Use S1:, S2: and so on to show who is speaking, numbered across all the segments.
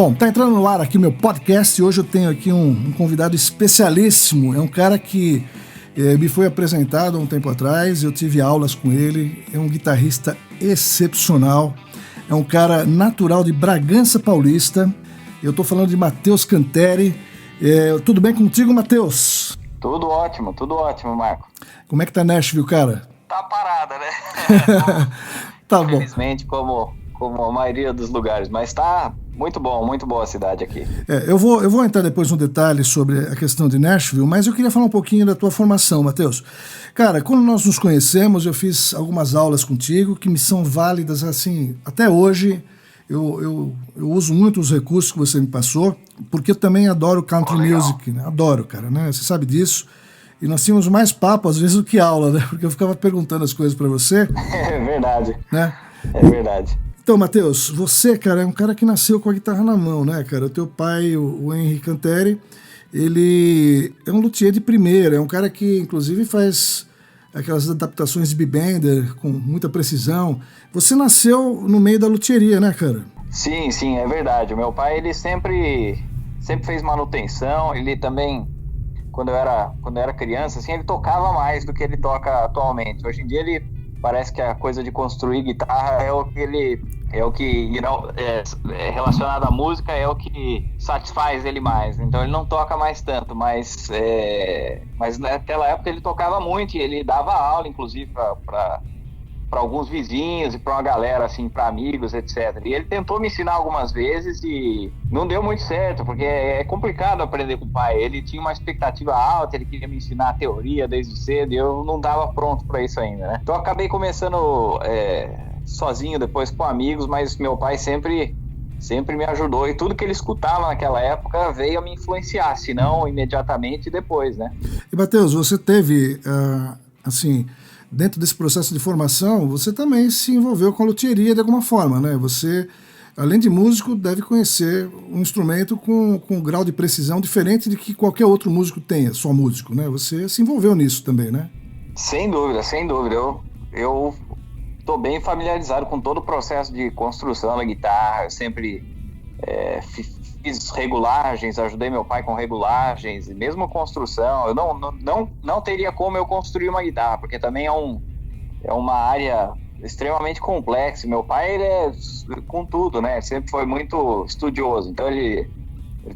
S1: Bom, tá entrando no ar aqui o meu podcast e hoje eu tenho aqui um convidado especialíssimo. É um cara que me foi apresentado há um tempo atrás, eu tive aulas com ele, é um guitarrista excepcional, é um cara natural de Bragança Paulista. Eu tô falando de Matheus Canteri. Tudo bem contigo, Matheus?
S2: Tudo ótimo, Marco.
S1: Como é que tá Nashville, cara?
S2: Tá parada, né?
S1: Tá bom.
S2: Infelizmente, como a maioria dos lugares, mas tá muito boa a cidade aqui.
S1: Eu vou entrar depois no detalhe sobre a questão de Nashville, mas eu queria falar um pouquinho da tua formação, Matheus. Cara, quando nós nos conhecemos, eu fiz algumas aulas contigo que me são válidas, assim, até hoje. Eu uso muito os recursos que você me passou, porque eu também adoro country music, né? Adoro, cara, né? Você sabe disso. E nós tínhamos mais papo, às vezes, do que aula, né? Porque eu ficava perguntando as coisas para você.
S2: É verdade.
S1: Né?
S2: É verdade.
S1: Então, Matheus, você, cara, é um cara que nasceu com a guitarra na mão, né, cara? O teu pai, o Henry Canteri, ele é um luthier de primeira, é um cara que, inclusive, faz aquelas adaptações de big-bender com muita precisão. Você nasceu no meio da luthieria, né, cara?
S2: Sim, é verdade. O meu pai, ele sempre fez manutenção, ele também, quando eu era criança, assim, ele tocava mais do que ele toca atualmente. Hoje em dia, ele parece que a coisa de construir guitarra é o que relacionado à música, é o que satisfaz ele mais. Então ele não toca mais tanto, mas naquela época ele tocava muito e ele dava aula, inclusive, para alguns vizinhos e para uma galera, assim, para amigos, etc. E ele tentou me ensinar algumas vezes e não deu muito certo, porque é complicado aprender com o pai. Ele tinha uma expectativa alta, ele queria me ensinar a teoria desde cedo e eu não estava pronto para isso ainda, né? Então eu acabei começando sozinho, depois com amigos, mas meu pai sempre me ajudou e tudo que ele escutava naquela época veio a me influenciar, se não imediatamente depois, né?
S1: E, Matheus, você teve, assim, dentro desse processo de formação, você também se envolveu com a luthieria de alguma forma, né? Você, além de músico, deve conhecer um instrumento com um grau de precisão diferente de que qualquer outro músico tenha, só músico, né? Você se envolveu nisso também, né? Sem dúvida.
S2: Eu estou bem familiarizado com todo o processo de construção da guitarra. Eu sempre fiz regulagens, ajudei meu pai com regulagens, e mesmo construção. Eu não teria como eu construir uma guitarra, porque também é uma área extremamente complexa. Meu pai, ele é com tudo, né? Sempre foi muito estudioso, então ele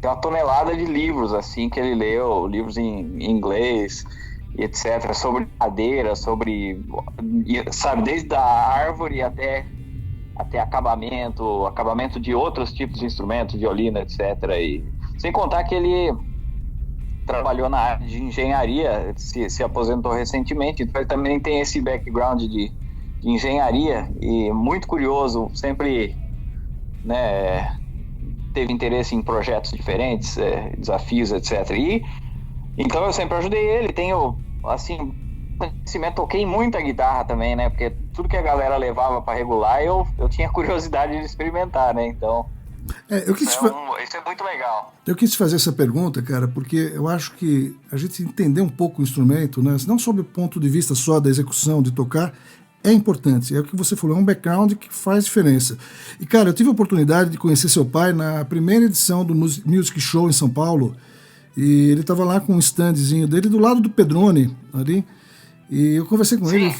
S2: tem uma tonelada de livros, assim, que ele leu, livros em inglês, e etc., sobre madeira, sabe, desde a árvore até acabamento de outros tipos de instrumentos, violino, etc. E sem contar que ele trabalhou na área de engenharia, se aposentou recentemente, então ele também tem esse background de engenharia e muito curioso, sempre, né, teve interesse em projetos diferentes, desafios, etc. E então eu sempre ajudei ele, tenho, assim, conhecimento, toquei muita guitarra também, né? Porque tudo que a galera levava para regular, eu tinha curiosidade de experimentar, né? Então, isso é muito legal.
S1: Eu quis fazer essa pergunta, cara, porque eu acho que a gente entender um pouco o instrumento, né? Não sob o ponto de vista só da execução, de tocar, é importante. É o que você falou, é um background que faz diferença. E, cara, eu tive a oportunidade de conhecer seu pai na primeira edição do Music Show em São Paulo, e ele estava lá com um standzinho dele do lado do Pedrone, ali. E eu conversei com ele.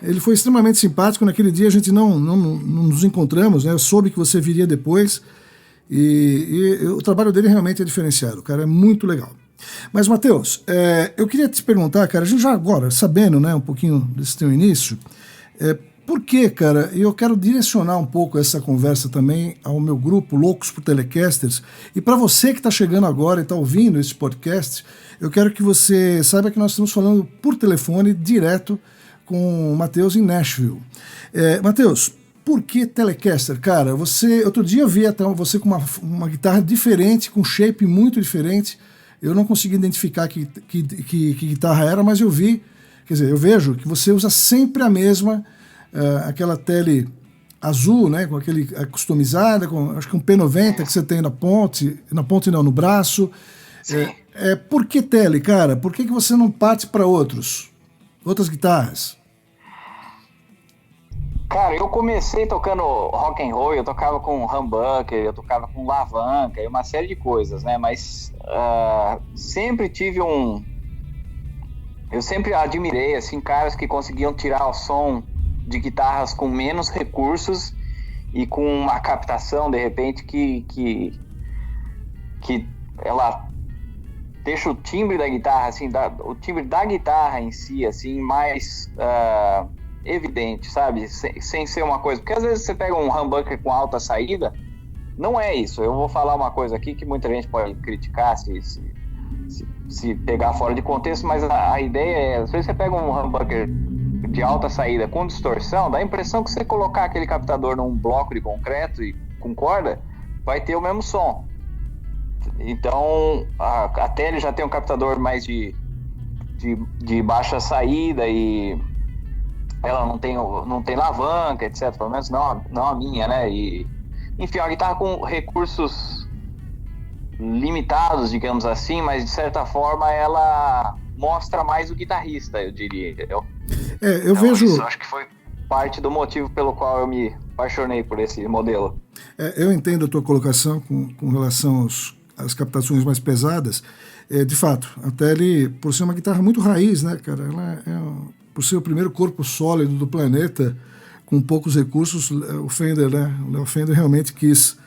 S1: Ele foi extremamente simpático. Naquele dia a gente não nos encontramos, né? Eu soube que você viria depois. E o trabalho dele realmente é diferenciado. O cara é muito legal. Mas, Matheus, eu queria te perguntar, cara, a gente já agora, sabendo, né, um pouquinho desse teu início, por que, cara, e eu quero direcionar um pouco essa conversa também ao meu grupo Loucos por Telecasters, e para você que está chegando agora e está ouvindo esse podcast, eu quero que você saiba que nós estamos falando por telefone direto com o Matheus em Nashville. Matheus, por que Telecaster? Cara, outro dia eu vi até você com uma guitarra diferente, com shape muito diferente. Eu não consegui identificar que guitarra era, mas eu vejo que você usa sempre a mesma, aquela tele azul, né, com aquele customizada, com acho que um P90 que você tem no braço. Por que tele, cara? Por que você não parte para outras guitarras?
S2: Cara, eu comecei tocando rock and roll, eu tocava com humbucker, eu tocava com alavanca e uma série de coisas, né? Mas sempre tive eu sempre admirei, assim, caras que conseguiam tirar o som de guitarras com menos recursos e com uma captação, de repente, que ela deixa o timbre da guitarra, assim, o timbre da guitarra em si, assim, mais evidente, sabe? Sem ser uma coisa... Porque às vezes você pega um humbucker com alta saída, não é isso. Eu vou falar uma coisa aqui que muita gente pode criticar se pegar fora de contexto, mas a ideia é, às vezes você pega um humbucker de alta saída com distorção, dá a impressão que você colocar aquele captador num bloco de concreto e com corda, vai ter o mesmo som. Então, a Tele já tem um captador mais de baixa saída e ela não tem alavanca, etc. Pelo menos não a minha, né? E, enfim, uma guitarra com recursos limitados, digamos assim, mas de certa forma ela mostra mais o guitarrista, eu diria, entendeu?
S1: Eu vejo...
S2: Isso acho que foi parte do motivo pelo qual eu me apaixonei por esse modelo.
S1: Eu entendo a tua colocação com relação às captações mais pesadas. De fato, a Tele, por ser uma guitarra muito raiz, né, cara? Ela por ser o primeiro corpo sólido do planeta, com poucos recursos, o Fender, né? O Léo Fender realmente quis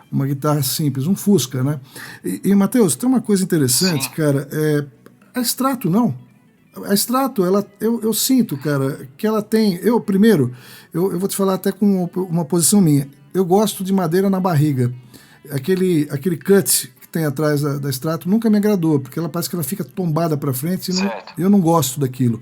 S1: uma guitarra simples, um Fusca, né? E Matheus, tem uma coisa interessante, cara, a Strato não. A Strato, eu sinto, cara, que ela tem... Eu vou te falar até com uma posição minha. Eu gosto de madeira na barriga. Aquele cut que tem atrás da Strato nunca me agradou, porque ela parece que ela fica tombada para frente e eu não gosto daquilo.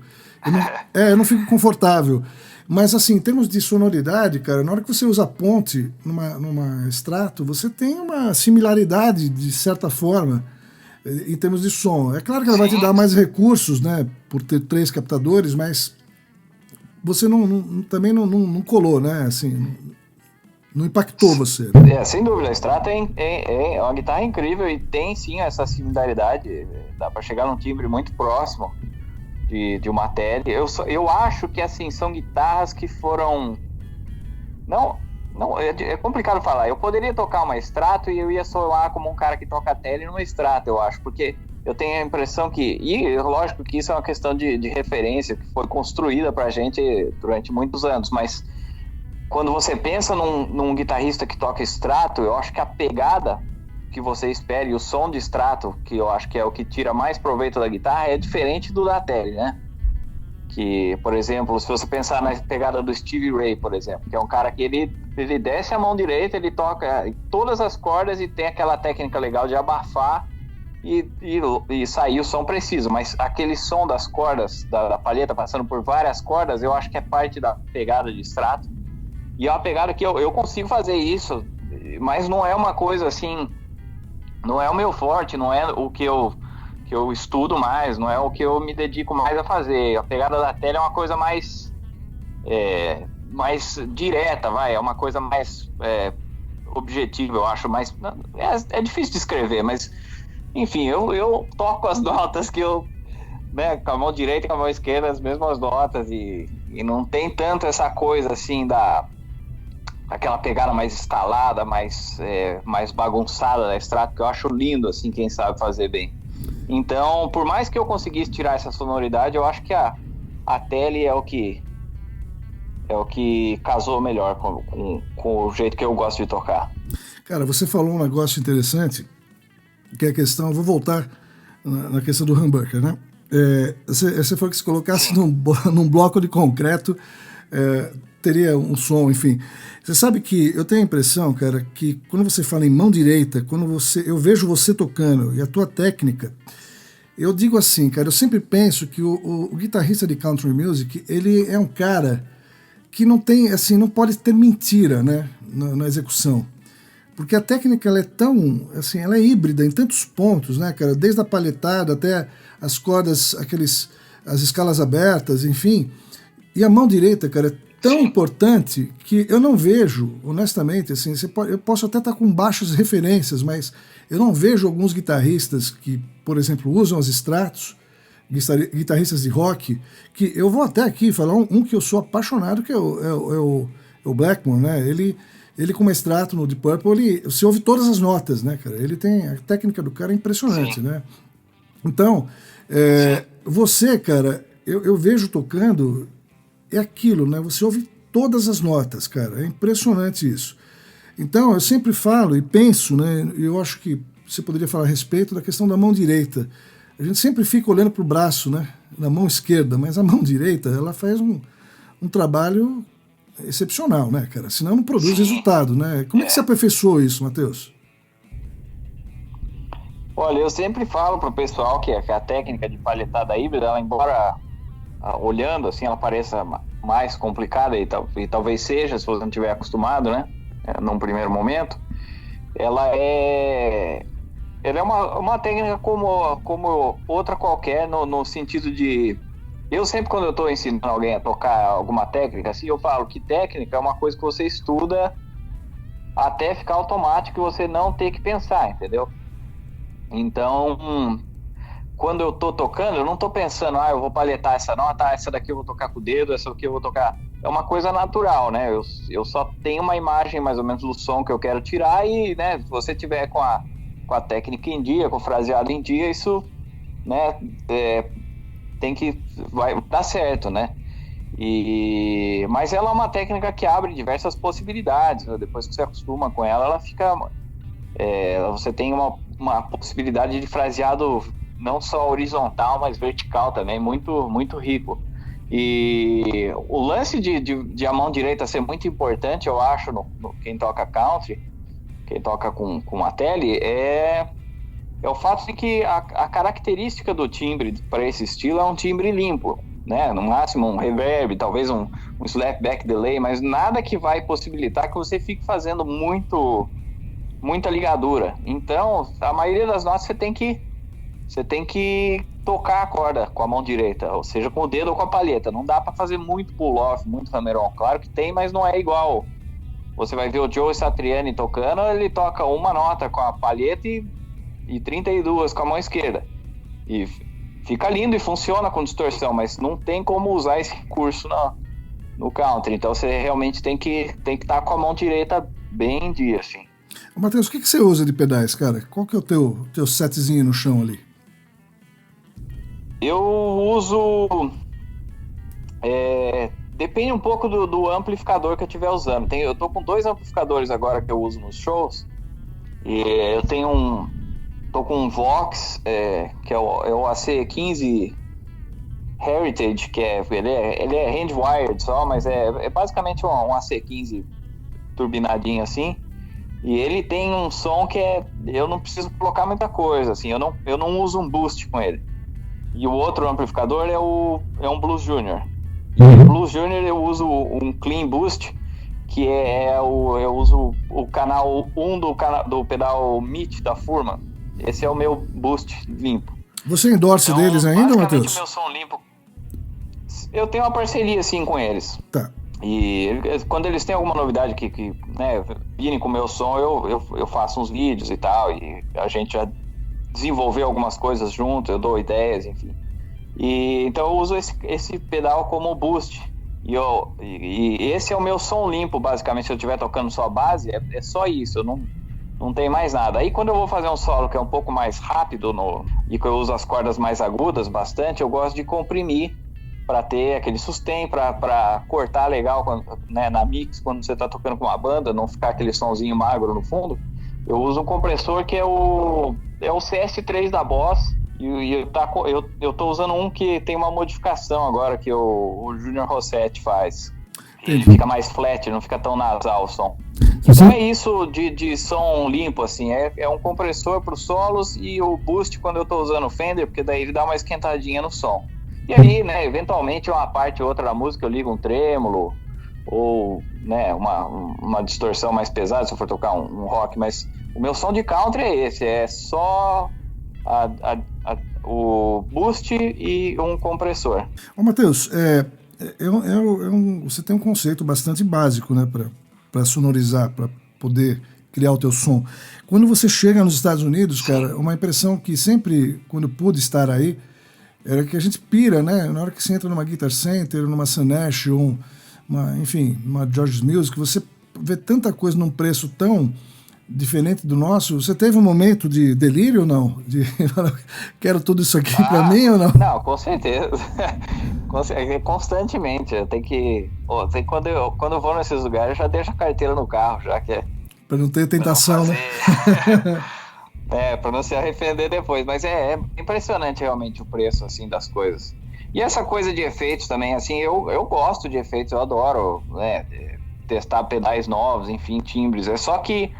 S1: Eu não fico confortável. Mas, assim, em termos de sonoridade, cara, na hora que você usa ponte numa Strato, você tem uma similaridade, de certa forma, em termos de som. É claro que ela vai te dar mais recursos, né, por ter 3 captadores, mas você também não colou, né, assim, não impactou você.
S2: Né? Sem dúvida, a Strato é uma guitarra incrível e tem, sim, essa similaridade. Dá para chegar num timbre muito próximo de uma Tele. Eu acho que, assim, são guitarras que foram... Não, é complicado falar. Eu poderia tocar uma Strato e eu ia soar como um cara que toca Tele numa Strato, eu acho, porque eu tenho a impressão que... E lógico que isso é uma questão de referência, que foi construída pra gente durante muitos anos, mas quando você pensa num guitarrista que toca Strato, eu acho que a pegada que você espera e o som de Strato, que eu acho que é o que tira mais proveito da guitarra, é diferente do da Tele, né? Que, por exemplo, se você pensar na pegada do Stevie Ray, por exemplo, que é um cara que ele desce a mão direita, ele toca todas as cordas e tem aquela técnica legal de abafar e sair o som preciso, mas aquele som das cordas, da palheta passando por várias cordas, eu acho que é parte da pegada de Strato, e é uma pegada que eu consigo fazer isso, mas não é uma coisa assim, não é o meu forte, não é o que eu estudo mais, não é o que eu me dedico mais a fazer. A pegada da Tele é uma coisa mais direta, é uma coisa mais objetiva, eu acho, mais... É difícil de escrever, mas enfim, eu toco as notas que eu, né, com a mão direita e com a mão esquerda, as mesmas notas, e não tem tanto essa coisa assim aquela pegada mais estalada, mais bagunçada da Strato, que eu acho lindo, assim, quem sabe fazer bem. Então, por mais que eu conseguisse tirar essa sonoridade, eu acho que a Tele é o que casou melhor com o jeito que eu gosto de tocar.
S1: Cara, você falou um negócio interessante, que é a questão... Eu vou voltar na questão do humbucker, né? Você falou que se colocasse num bloco de concreto... teria um som, enfim. Você sabe que eu tenho a impressão, cara, que quando você fala em mão direita, eu vejo você tocando e a tua técnica, eu digo assim, cara, eu sempre penso que o guitarrista de country music, ele é um cara que não tem, assim, não pode ter mentira, né, na execução. Porque a técnica, ela é tão, assim, ela é híbrida em tantos pontos, né, cara, desde a palhetada até as cordas, as escalas abertas, enfim. E a mão direita, cara, é tão importante que eu não vejo, honestamente, assim, eu posso até estar com baixas referências, mas eu não vejo alguns guitarristas que, por exemplo, usam as Stratos, guitarristas de rock, que eu vou até aqui falar um que eu sou apaixonado, que é o o Blackmore, né? Ele com extrato no Deep Purple, você ouve todas as notas, né, cara? Ele tem a técnica do cara é impressionante, né? Então, você, cara, eu vejo tocando, é aquilo, né? Você ouve todas as notas, cara. É impressionante isso. Então, eu sempre falo e penso, né? Eu acho que você poderia falar a respeito da questão da mão direita. A gente sempre fica olhando para o braço, né? Na mão esquerda, mas a mão direita, ela faz um trabalho excepcional, né, cara? Senão não produz resultado, né? Como é que você aperfeiçoou isso, Matheus?
S2: Olha, eu sempre falo pro pessoal que a técnica de palhetada híbrida, ela, embora olhando assim, ela pareça mais complicada e talvez seja, se você não estiver acostumado, né? Num primeiro momento, ela é uma técnica como outra qualquer, no sentido de... Eu sempre, quando eu estou ensinando alguém a tocar alguma técnica, assim, eu falo que técnica é uma coisa que você estuda até ficar automático e você não ter que pensar, entendeu? Então, quando eu tô tocando, eu não tô pensando, eu vou palhetar essa nota, essa daqui eu vou tocar com o dedo, essa aqui eu vou tocar... É uma coisa natural, né? Eu só tenho uma imagem mais ou menos do som que eu quero tirar e, né, se você tiver com a técnica em dia, com o fraseado em dia, isso, né, vai dar certo, né? Mas ela é uma técnica que abre diversas possibilidades, né? Depois que você acostuma com ela fica... você tem uma possibilidade de fraseado não só horizontal, mas vertical também, muito, muito rico. E o lance de a mão direita ser muito importante, eu acho, quem toca country, quem toca com a tele, é o fato de que a característica do timbre para esse estilo é um timbre limpo, né? No máximo um reverb, talvez um slapback delay, mas nada que vai possibilitar que você fique fazendo muita ligadura. Então, a maioria das notas você tem que tocar a corda com a mão direita, ou seja, com o dedo ou com a palheta. Não dá para fazer muito pull-off, muito hammer-on. Claro que tem, mas não é igual. Você vai ver o Joe Satriani tocando, ele toca uma nota com a palheta e 32 com a mão esquerda. E fica lindo e funciona com distorção, mas não tem como usar esse recurso no country. Então você realmente tem que estar com a mão direita bem em dia, assim.
S1: Matheus, o que você usa de pedais, cara? Qual que é o teu setzinho no chão ali?
S2: Eu uso... depende um pouco do amplificador que eu estiver usando. Eu tô com 2 amplificadores agora que eu uso nos shows. E eu tô com um Vox, que é o AC15 Heritage, que ele é hand-wired só, mas é basicamente um AC15 turbinadinho assim. E ele tem um som que eu não preciso colocar muita coisa, assim, eu não uso um boost com ele. E o outro amplificador é um Blues Junior. O Blues Junior eu uso um Clean Boost, que eu uso o canal 1 do pedal Meet da Furman. Esse é o meu boost limpo.
S1: Você endorse deles ainda, Matheus?
S2: O meu som limpo. Eu tenho uma parceria assim com eles.
S1: Tá.
S2: E quando eles têm alguma novidade que né, virem com o meu som, eu faço uns vídeos e tal, e a gente já desenvolveu algumas coisas junto, eu dou ideias, enfim. Então eu uso esse pedal como boost. E esse é o meu som limpo, basicamente. Se eu estiver tocando só a base, é só isso, eu não tem mais nada. Aí quando eu vou fazer um solo que é um pouco mais rápido e que eu uso as cordas mais agudas bastante, eu gosto de comprimir para ter aquele sustain, para cortar legal né, na mix, quando você está tocando com uma banda, não ficar aquele sonzinho magro no fundo. Eu uso um compressor que é o CS3 da Boss, e eu tô usando um que tem uma modificação agora que o Junior Rossetti faz. Ele fica mais flat, não fica tão nasal o som. Então é isso de som limpo, assim, é um compressor para os solos e o boost quando eu tô usando o Fender, porque daí ele dá uma esquentadinha no som. E aí, né, eventualmente uma parte ou outra da música eu ligo um trêmulo ou, né, uma distorção mais pesada se eu for tocar um rock, mas o meu som de country é esse, é só o boost e um compressor.
S1: Ô, Matheus, você tem um conceito bastante básico, né, para sonorizar, para poder criar o teu som. Quando você chega nos Estados Unidos, cara, uma impressão que sempre, quando eu pude estar aí, era que a gente pira, né? Na hora que você entra numa Guitar Center, numa Sanesh, enfim, uma George's Music, você vê tanta coisa num preço tão diferente do nosso. Você teve um momento de delírio ou não? De quero tudo isso aqui para mim ou não?
S2: Não, com certeza. Constantemente. Eu tenho que. Quando eu vou nesses lugares, eu já deixo a carteira no carro, já que é.
S1: Para não ter tentação, né?
S2: Para não se arrepender depois. Mas é impressionante realmente o preço assim das coisas. E essa coisa de efeitos também, assim, eu gosto de efeitos, eu adoro, né, testar pedais novos, enfim, timbres. É só que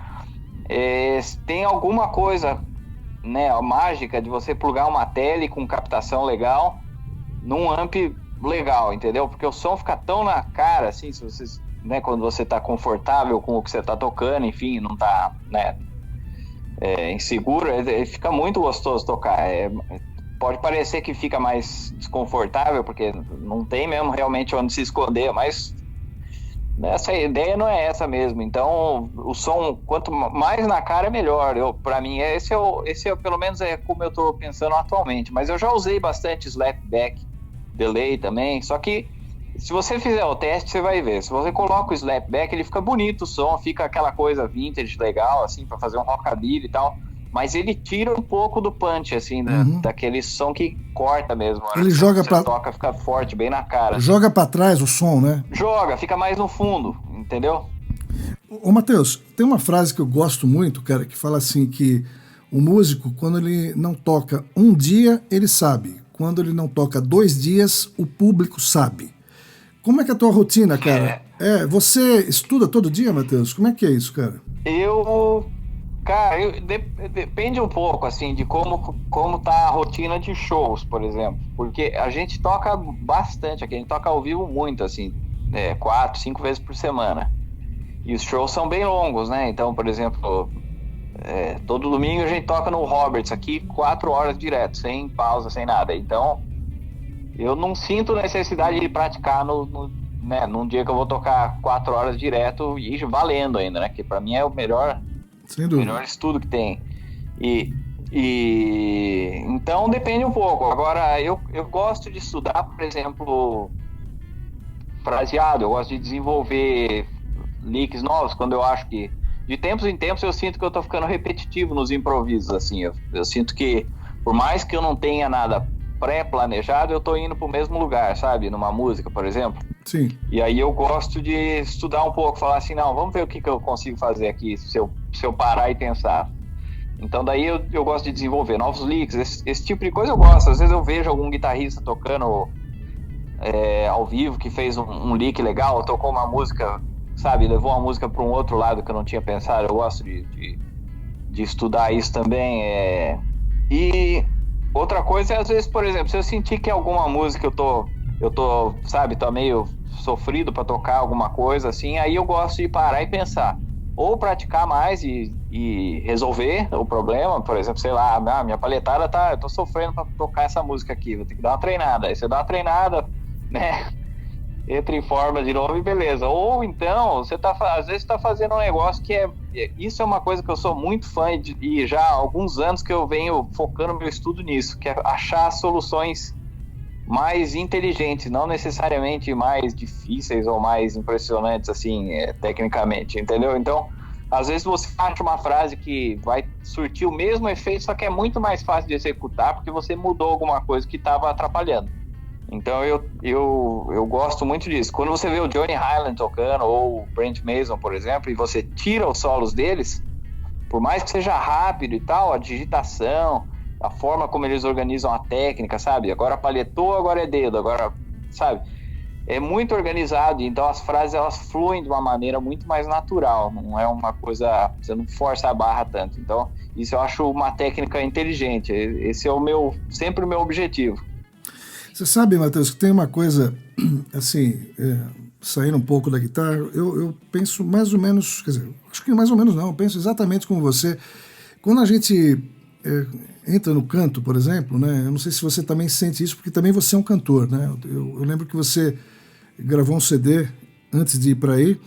S2: tem alguma coisa, né, a mágica de você plugar uma tele com captação legal num amp legal, entendeu? Porque o som fica tão na cara, assim, se você, né, quando você tá confortável com o que você tá tocando, enfim, não tá, né, inseguro, fica muito gostoso tocar. Pode parecer que fica mais desconfortável, porque não tem mesmo realmente onde se esconder, mas essa ideia não é essa mesmo. Então, o som, quanto mais na cara, é melhor. Para mim, esse pelo menos é como eu estou pensando atualmente. Mas eu já usei bastante slapback delay também, só que se você fizer o teste, você vai ver. Se você coloca o slapback, ele fica bonito o som, fica aquela coisa vintage legal, assim, para fazer um rockabilly e tal. Mas ele tira um pouco do punch, assim, daquele som que corta mesmo.
S1: Ele joga
S2: toca, fica forte, bem na cara.
S1: Joga para trás o som, né?
S2: Joga, fica mais no fundo, entendeu?
S1: Ô, Matheus, tem uma frase que eu gosto muito, cara, que fala assim que o músico, quando ele não toca um dia, ele sabe. Quando ele não toca 2 dias, o público sabe. Como é que é a tua rotina, cara? Você estuda todo dia, Matheus? Como é que é isso, cara?
S2: Cara, depende um pouco, assim, de como tá a rotina de shows, por exemplo. Porque a gente toca bastante aqui, a gente toca ao vivo muito, assim, 4, 5 vezes por semana. E os shows são bem longos, né? Então, por exemplo, todo domingo a gente toca no Roberts aqui 4 horas direto, sem pausa, sem nada. Então, eu não sinto necessidade de praticar né, num dia que eu vou tocar 4 horas direto e valendo ainda, né? Que pra mim é o melhor estudo que tem. Então depende um pouco. Agora, eu gosto de estudar, por exemplo, fraseado. Eu gosto de desenvolver licks novos quando eu acho que de tempos em tempos eu sinto que eu tô ficando repetitivo nos improvisos, assim. Eu sinto que por mais que eu não tenha nada pré-planejado, eu tô indo pro mesmo lugar, sabe? Numa música, por exemplo.
S1: Sim.
S2: E aí eu gosto de estudar um pouco, falar assim, não, vamos ver o que eu consigo fazer aqui, se eu parar e pensar. Então daí eu gosto de desenvolver novos licks, esse tipo de coisa eu gosto. Às vezes eu vejo algum guitarrista tocando ao vivo que fez um lick legal, tocou uma música, sabe, levou uma música para um outro lado que eu não tinha pensado. Eu gosto de estudar isso também. E outra coisa é, às vezes, por exemplo, se eu sentir que alguma música eu tô, sabe, tô meio sofrido para tocar alguma coisa assim, aí eu gosto de parar e pensar, ou praticar mais e resolver o problema. Por exemplo, sei lá, minha paletada eu tô sofrendo para tocar essa música aqui, vou ter que dar uma treinada. Aí você dá uma treinada, né, entra em forma de novo e beleza. Ou então, às vezes tá fazendo um negócio que isso é uma coisa que eu sou muito fã e já há alguns anos que eu venho focando meu estudo nisso, que é achar soluções mais inteligentes, não necessariamente mais difíceis ou mais impressionantes, assim, tecnicamente, entendeu? Então, às vezes você acha uma frase que vai surtir o mesmo efeito, só que é muito mais fácil de executar porque você mudou alguma coisa que estava atrapalhando. Então, eu gosto muito disso. Quando você vê o Johnny Highland tocando, ou o Brent Mason, por exemplo, e você tira os solos deles, por mais que seja rápido e tal, a digitação, a forma como eles organizam a técnica, sabe? Agora paletou, agora é dedo, agora, sabe? É muito organizado, então as frases elas fluem de uma maneira muito mais natural, não é uma coisa, você não força a barra tanto. Então, isso eu acho uma técnica inteligente. Esse é sempre o meu objetivo.
S1: Você sabe, Matheus, que tem uma coisa, assim, saindo um pouco da guitarra, eu penso mais ou menos, quer dizer, acho que mais ou menos não, eu penso exatamente como você. Quando a gente entra no canto, por exemplo, né, eu não sei se você também sente isso, porque também você é um cantor, né? Eu lembro que você gravou um CD antes de ir para aí,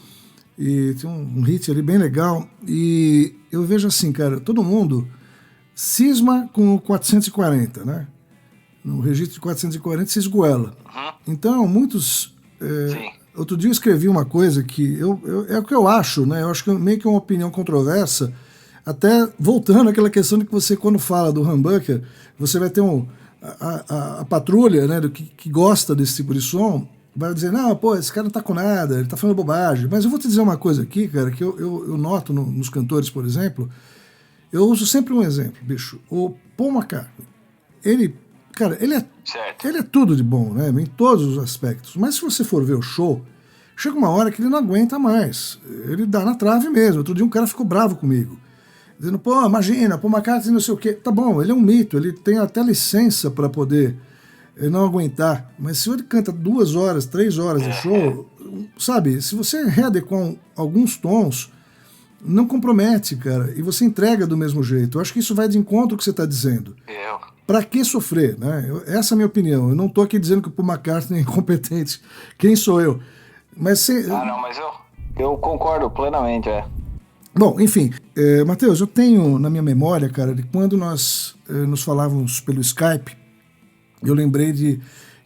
S1: e tinha um hit ali bem legal, e eu vejo assim, cara, todo mundo cisma com o 440, né? No registro de 440 se esgoela. Então, muitos outro dia eu escrevi uma coisa que é o que eu acho, né? Eu acho que meio que uma opinião controversa, até voltando àquela questão de que você, quando fala do humbucker, você vai ter a patrulha, né, que gosta desse tipo de som, vai dizer, não, pô, esse cara não tá com nada, ele tá falando bobagem. Mas eu vou te dizer uma coisa aqui, cara, que eu noto nos cantores, por exemplo, eu uso sempre um exemplo, bicho. O Paul McCartney, cara, ele é tudo de bom, né, em todos os aspectos. Mas se você for ver o show, chega uma hora que ele não aguenta mais. Ele dá na trave mesmo. Outro dia um cara ficou bravo comigo, dizendo, pô, imagina, Paul McCartney não sei o quê. Tá bom, ele é um mito, ele tem até licença para poder não aguentar. Mas se ele canta 2 horas, 3 horas de show, sabe, se você readequar alguns tons, não compromete, cara, e você entrega do mesmo jeito. Eu acho que isso vai de encontro ao que você está dizendo. Pra que sofrer, né? Essa é a minha opinião. Eu não tô aqui dizendo que o Paul McCartney é incompetente. Quem sou eu? Mas
S2: mas eu concordo plenamente,
S1: Bom, enfim, Matheus, eu tenho na minha memória, cara, de quando nós nos falávamos pelo Skype, eu lembrei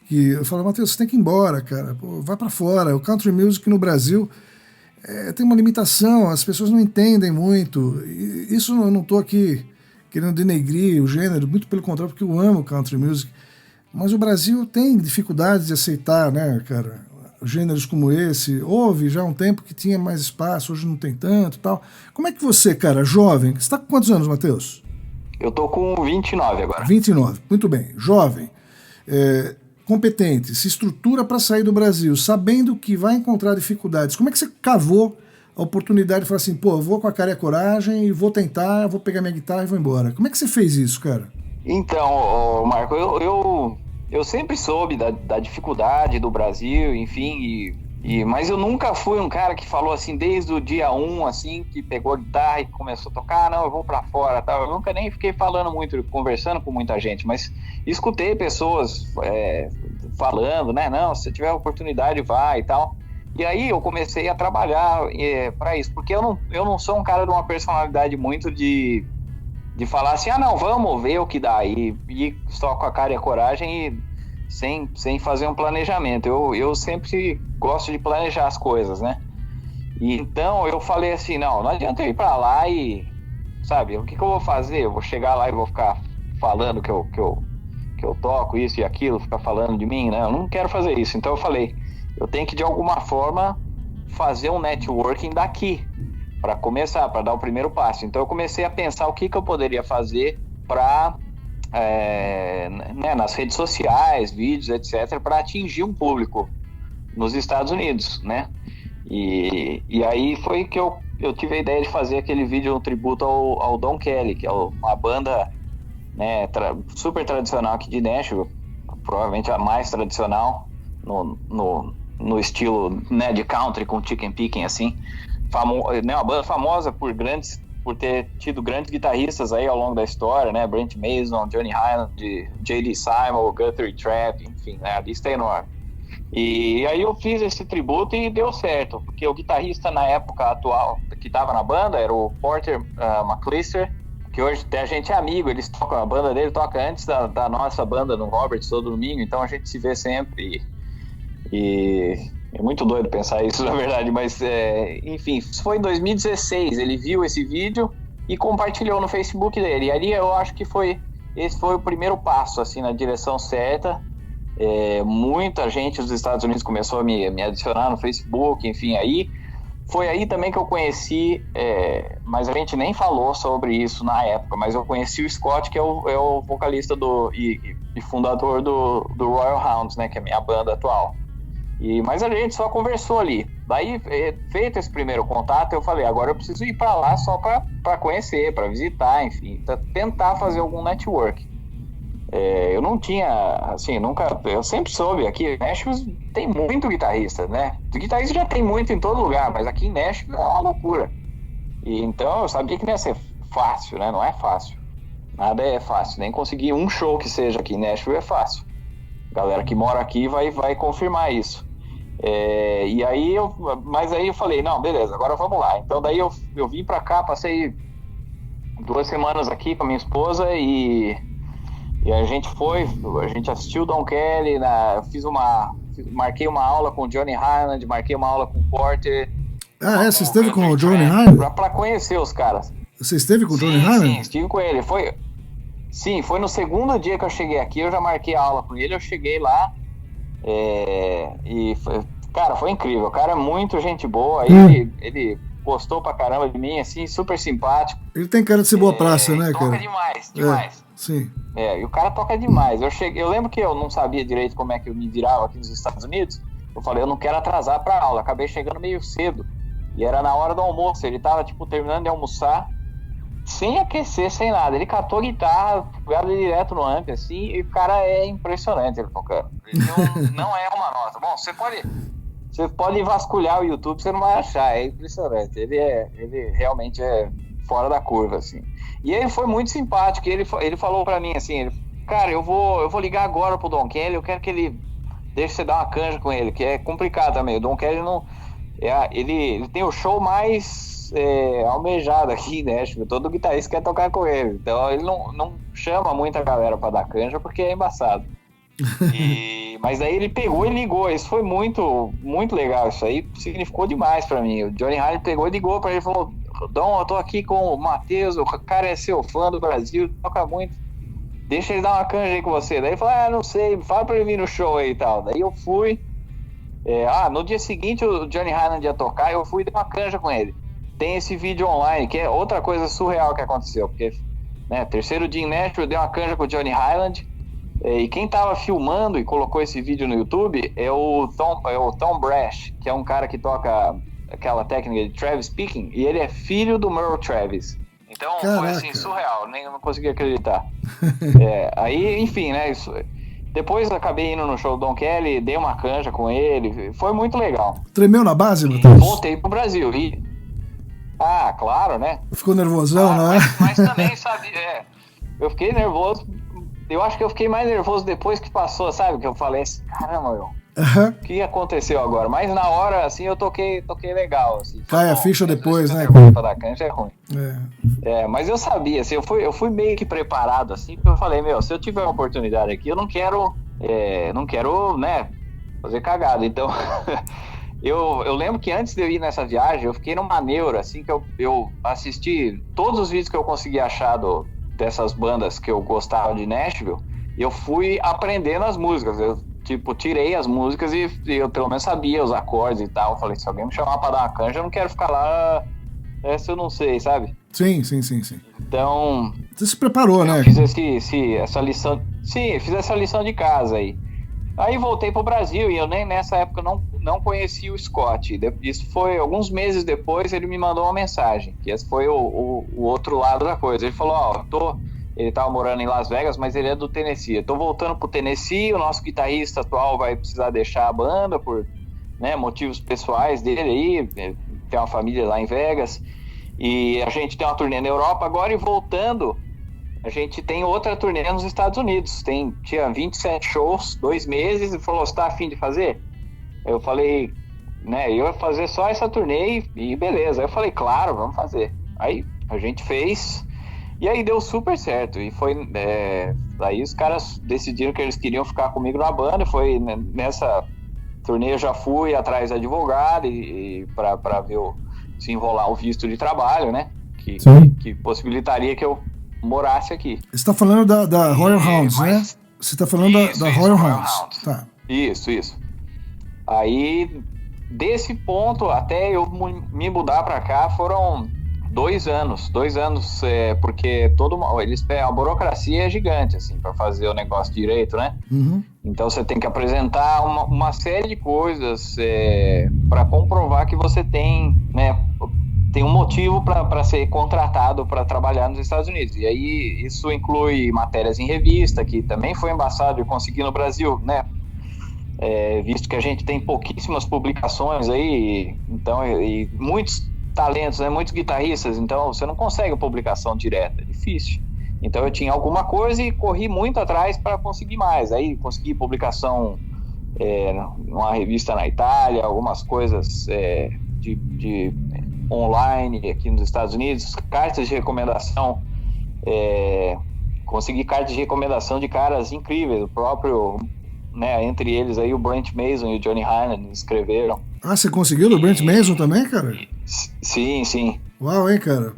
S1: que eu falava, Matheus, você tem que ir embora, cara, pô, vai pra fora. O country music no Brasil tem uma limitação, as pessoas não entendem muito. Isso eu não tô aqui querendo denegrir o gênero, muito pelo contrário, porque eu amo country music. Mas o Brasil tem dificuldades de aceitar, né, cara, gêneros como esse. Houve já um tempo que tinha mais espaço, hoje não tem tanto e tal. Como é que você, cara, jovem, você tá com quantos anos, Matheus?
S2: Eu tô com 29 agora.
S1: 29, muito bem. Jovem, competente, se estrutura para sair do Brasil, sabendo que vai encontrar dificuldades. Como é que você cavou a oportunidade de falar assim, pô, eu vou com a cara e a coragem e vou tentar, vou pegar minha guitarra e vou embora? Como é que você fez isso, cara?
S2: Então, Marco, eu sempre soube da dificuldade do Brasil, enfim, mas eu nunca fui um cara que falou assim, desde o dia 1, assim, que pegou a guitarra e começou a tocar, não, eu vou pra fora, tal. Eu nunca nem fiquei falando muito, conversando com muita gente, mas escutei pessoas falando, né, não, se tiver oportunidade, vai e tal. E aí eu comecei a trabalhar para isso, porque eu não sou um cara de uma personalidade muito de falar assim, não, vamos ver o que dá, e só com a cara e a coragem e sem fazer um planejamento. Eu sempre gosto de planejar as coisas, né? E então eu falei assim, não adianta eu ir para lá e, sabe, o que eu vou fazer? Eu vou chegar lá e vou ficar falando que eu toco isso e aquilo, ficar falando de mim, né? Eu não quero fazer isso. Então eu falei, eu tenho que de alguma forma fazer um networking daqui, para começar, para dar o primeiro passo. Então eu comecei a pensar o que eu poderia fazer para, nas redes sociais, vídeos, etc., para atingir um público nos Estados Unidos, né? E aí foi que eu tive a ideia de fazer aquele vídeo, um tributo ao Don Kelly, que é uma banda, né, super tradicional aqui de Nashville, provavelmente a mais tradicional no estilo, né, de country com chicken picking, assim. Uma banda famosa por ter tido grandes guitarristas aí ao longo da história, né? Brent Mason, Johnny Highland, J.D. Simon, Guthrie Trapp, enfim, né? A lista é enorme. E aí eu fiz esse tributo e deu certo, porque o guitarrista na época atual que estava na banda era o Porter McClister, que hoje a gente é amigo, eles tocam, a banda dele toca antes da nossa banda no Roberts todo domingo, então a gente se vê sempre e é muito doido pensar isso, na verdade, mas enfim, isso foi em 2016, ele viu esse vídeo e compartilhou no Facebook dele, e ali eu acho que esse foi o primeiro passo, assim, na direção certa. Muita gente dos Estados Unidos começou a me adicionar no Facebook, enfim, foi aí também que eu conheci, mas a gente nem falou sobre isso na época, mas eu conheci o Scott, que é o vocalista e fundador do Royal Hounds, né, que é a minha banda atual. Mas a gente só conversou ali. Daí, feito esse primeiro contato, eu falei, agora eu preciso ir para lá só para conhecer, para visitar, enfim, tentar fazer algum network. Eu não tinha, assim, eu sempre soube, aqui em Nashville tem muito guitarrista, né? De guitarrista já tem muito em todo lugar, mas aqui em Nashville é uma loucura. E então eu sabia que não ia ser fácil, né? Não é fácil. Nada é fácil, nem conseguir um show que seja aqui em Nashville é fácil. A galera que mora aqui vai confirmar isso. Mas aí eu falei, não, beleza, agora vamos lá. Então daí eu vim pra cá, passei 2 semanas aqui com a minha esposa e a gente assistiu o Don Kelly, eu fiz uma marquei uma aula com o Johnny Highland, marquei uma aula com o Porter.
S1: Você esteve com o Johnny Highland?
S2: Pra conhecer os caras.
S1: Você esteve com o Johnny Highland?
S2: Sim, estive com ele. Foi no segundo dia que eu cheguei aqui, eu já marquei a aula com ele, eu cheguei lá cara, foi incrível. O cara é muito gente boa, ele gostou pra caramba de mim, assim, super simpático.
S1: Ele tem cara de ser boa praça, né, cara?
S2: Toca demais.
S1: Sim.
S2: E o cara toca demais. Eu lembro que eu não sabia direito como é que eu me virava aqui nos Estados Unidos. Eu falei, eu não quero atrasar pra aula. Acabei chegando meio cedo. E era na hora do almoço. Ele tava, terminando de almoçar, sem aquecer, sem nada. Ele catou a guitarra, jogava direto no amp, assim, e o cara é impressionante, ele tocando. Ele não é uma nota. Bom, você pode vasculhar o YouTube, você não vai achar, é impressionante. Ele realmente é fora da curva, assim. E ele foi muito simpático, ele falou pra mim, assim, cara, eu vou ligar agora pro Don Kelly, eu quero que ele deixe você dar uma canja com ele, que é complicado também. O Don Kelly não... Ele tem o show mais almejado aqui, né? Todo guitarrista quer tocar com ele. Então ele não chama muita galera pra dar canja porque é embaçado. Mas aí ele pegou e ligou. Isso foi muito, muito legal. Isso aí significou demais pra mim. O Johnny Highland pegou e ligou pra ele e falou: Dom, eu tô aqui com o Matheus, o cara é seu fã do Brasil, toca muito. Deixa ele dar uma canja aí com você. Daí ele falou: não sei, fala pra ele vir no show aí e tal. Daí eu fui. No dia seguinte o Johnny Highland ia tocar, eu fui dar uma canja com ele. Tem esse vídeo online, que é outra coisa surreal que aconteceu, porque, né, terceiro dia em Nashville, eu dei uma canja com o Johnny Highland, e quem tava filmando e colocou esse vídeo no YouTube é o Tom Brash, que é um cara que toca aquela técnica de Travis Picking, e ele é filho do Merle Travis. Então, caraca, foi assim, surreal, nem não consegui acreditar. Aí, enfim, né, isso... Depois eu acabei indo no show do Don Kelly, dei uma canja com ele, foi muito legal.
S1: Tremeu na base, Matheus?
S2: Voltei pro Brasil. Claro, né?
S1: Ficou nervosão, né?
S2: Mas também, sabe, eu fiquei nervoso. Eu acho que eu fiquei mais nervoso depois que passou, sabe? Que eu falei assim, caramba, meu, o que aconteceu agora? Mas na hora, assim, eu toquei legal. Assim,
S1: cai a ficha depois, né?
S2: Pra dar canja é ruim. Mas eu sabia, assim, eu fui meio que preparado, assim, porque eu falei, se eu tiver uma oportunidade aqui, eu não quero, né, fazer cagada. Então, eu lembro que antes de eu ir nessa viagem, eu fiquei numa neura, assim, que eu assisti todos os vídeos que eu consegui achar dessas bandas que eu gostava de Nashville, e eu fui aprendendo as músicas. Eu, tirei as músicas e eu pelo menos sabia os acordes e tal. Eu falei, se alguém me chamar pra dar uma canja, eu não quero ficar lá, essa eu não sei, sabe?
S1: Sim.
S2: Então...
S1: Você se preparou, né?
S2: Fiz essa lição... Sim, fiz essa lição de casa aí. Aí voltei pro Brasil e eu nem nessa época não conhecia o Scott. Isso foi alguns meses depois, ele me mandou uma mensagem, que esse foi o outro lado da coisa. Ele falou, ele tava morando em Las Vegas, mas ele é do Tennessee. Eu tô voltando pro Tennessee, o nosso guitarrista atual vai precisar deixar a banda por, né, motivos pessoais dele aí, tem uma família lá em Vegas, e a gente tem uma turnê na Europa agora, e voltando, a gente tem outra turnê nos Estados Unidos. Tinha 27 shows, 2 meses, e falou, você tá afim de fazer? Eu falei, né, eu ia fazer só essa turnê e beleza. Aí eu falei, claro, vamos fazer. Aí a gente fez, e aí deu super certo. E foi, aí os caras decidiram que eles queriam ficar comigo na banda. Foi nessa turnê eu já fui atrás do advogado e para ver se enrolar o visto de trabalho, né, que possibilitaria que eu morasse aqui.
S1: Você está falando da Royal Hounds, né? Você está falando da Royal Hounds. Tá.
S2: Isso. Aí, desse ponto até eu me mudar para cá, foram 2 anos. 2 anos, porque a burocracia é gigante, assim, para fazer o negócio direito, né?
S1: Uhum.
S2: Então você tem que apresentar uma série de coisas para comprovar que você tem, né, tem um motivo para ser contratado para trabalhar nos Estados Unidos. E aí isso inclui matérias em revista, que também foi embaçado de conseguir no Brasil, né? Visto que a gente tem pouquíssimas publicações aí, então, e muitos talentos, né? Muitos guitarristas, então você não consegue publicação direta, é difícil. Então eu tinha alguma coisa e corri muito atrás para conseguir mais. Aí consegui publicação numa revista na Itália, algumas coisas de online aqui nos Estados Unidos, cartas de recomendação, consegui cartas de recomendação de caras incríveis, o próprio né, entre eles aí o Brent Mason e o Johnny Hyland escreveram.
S1: Ah, você conseguiu do Brent Mason também, cara?
S2: Sim, sim.
S1: Uau, hein, cara?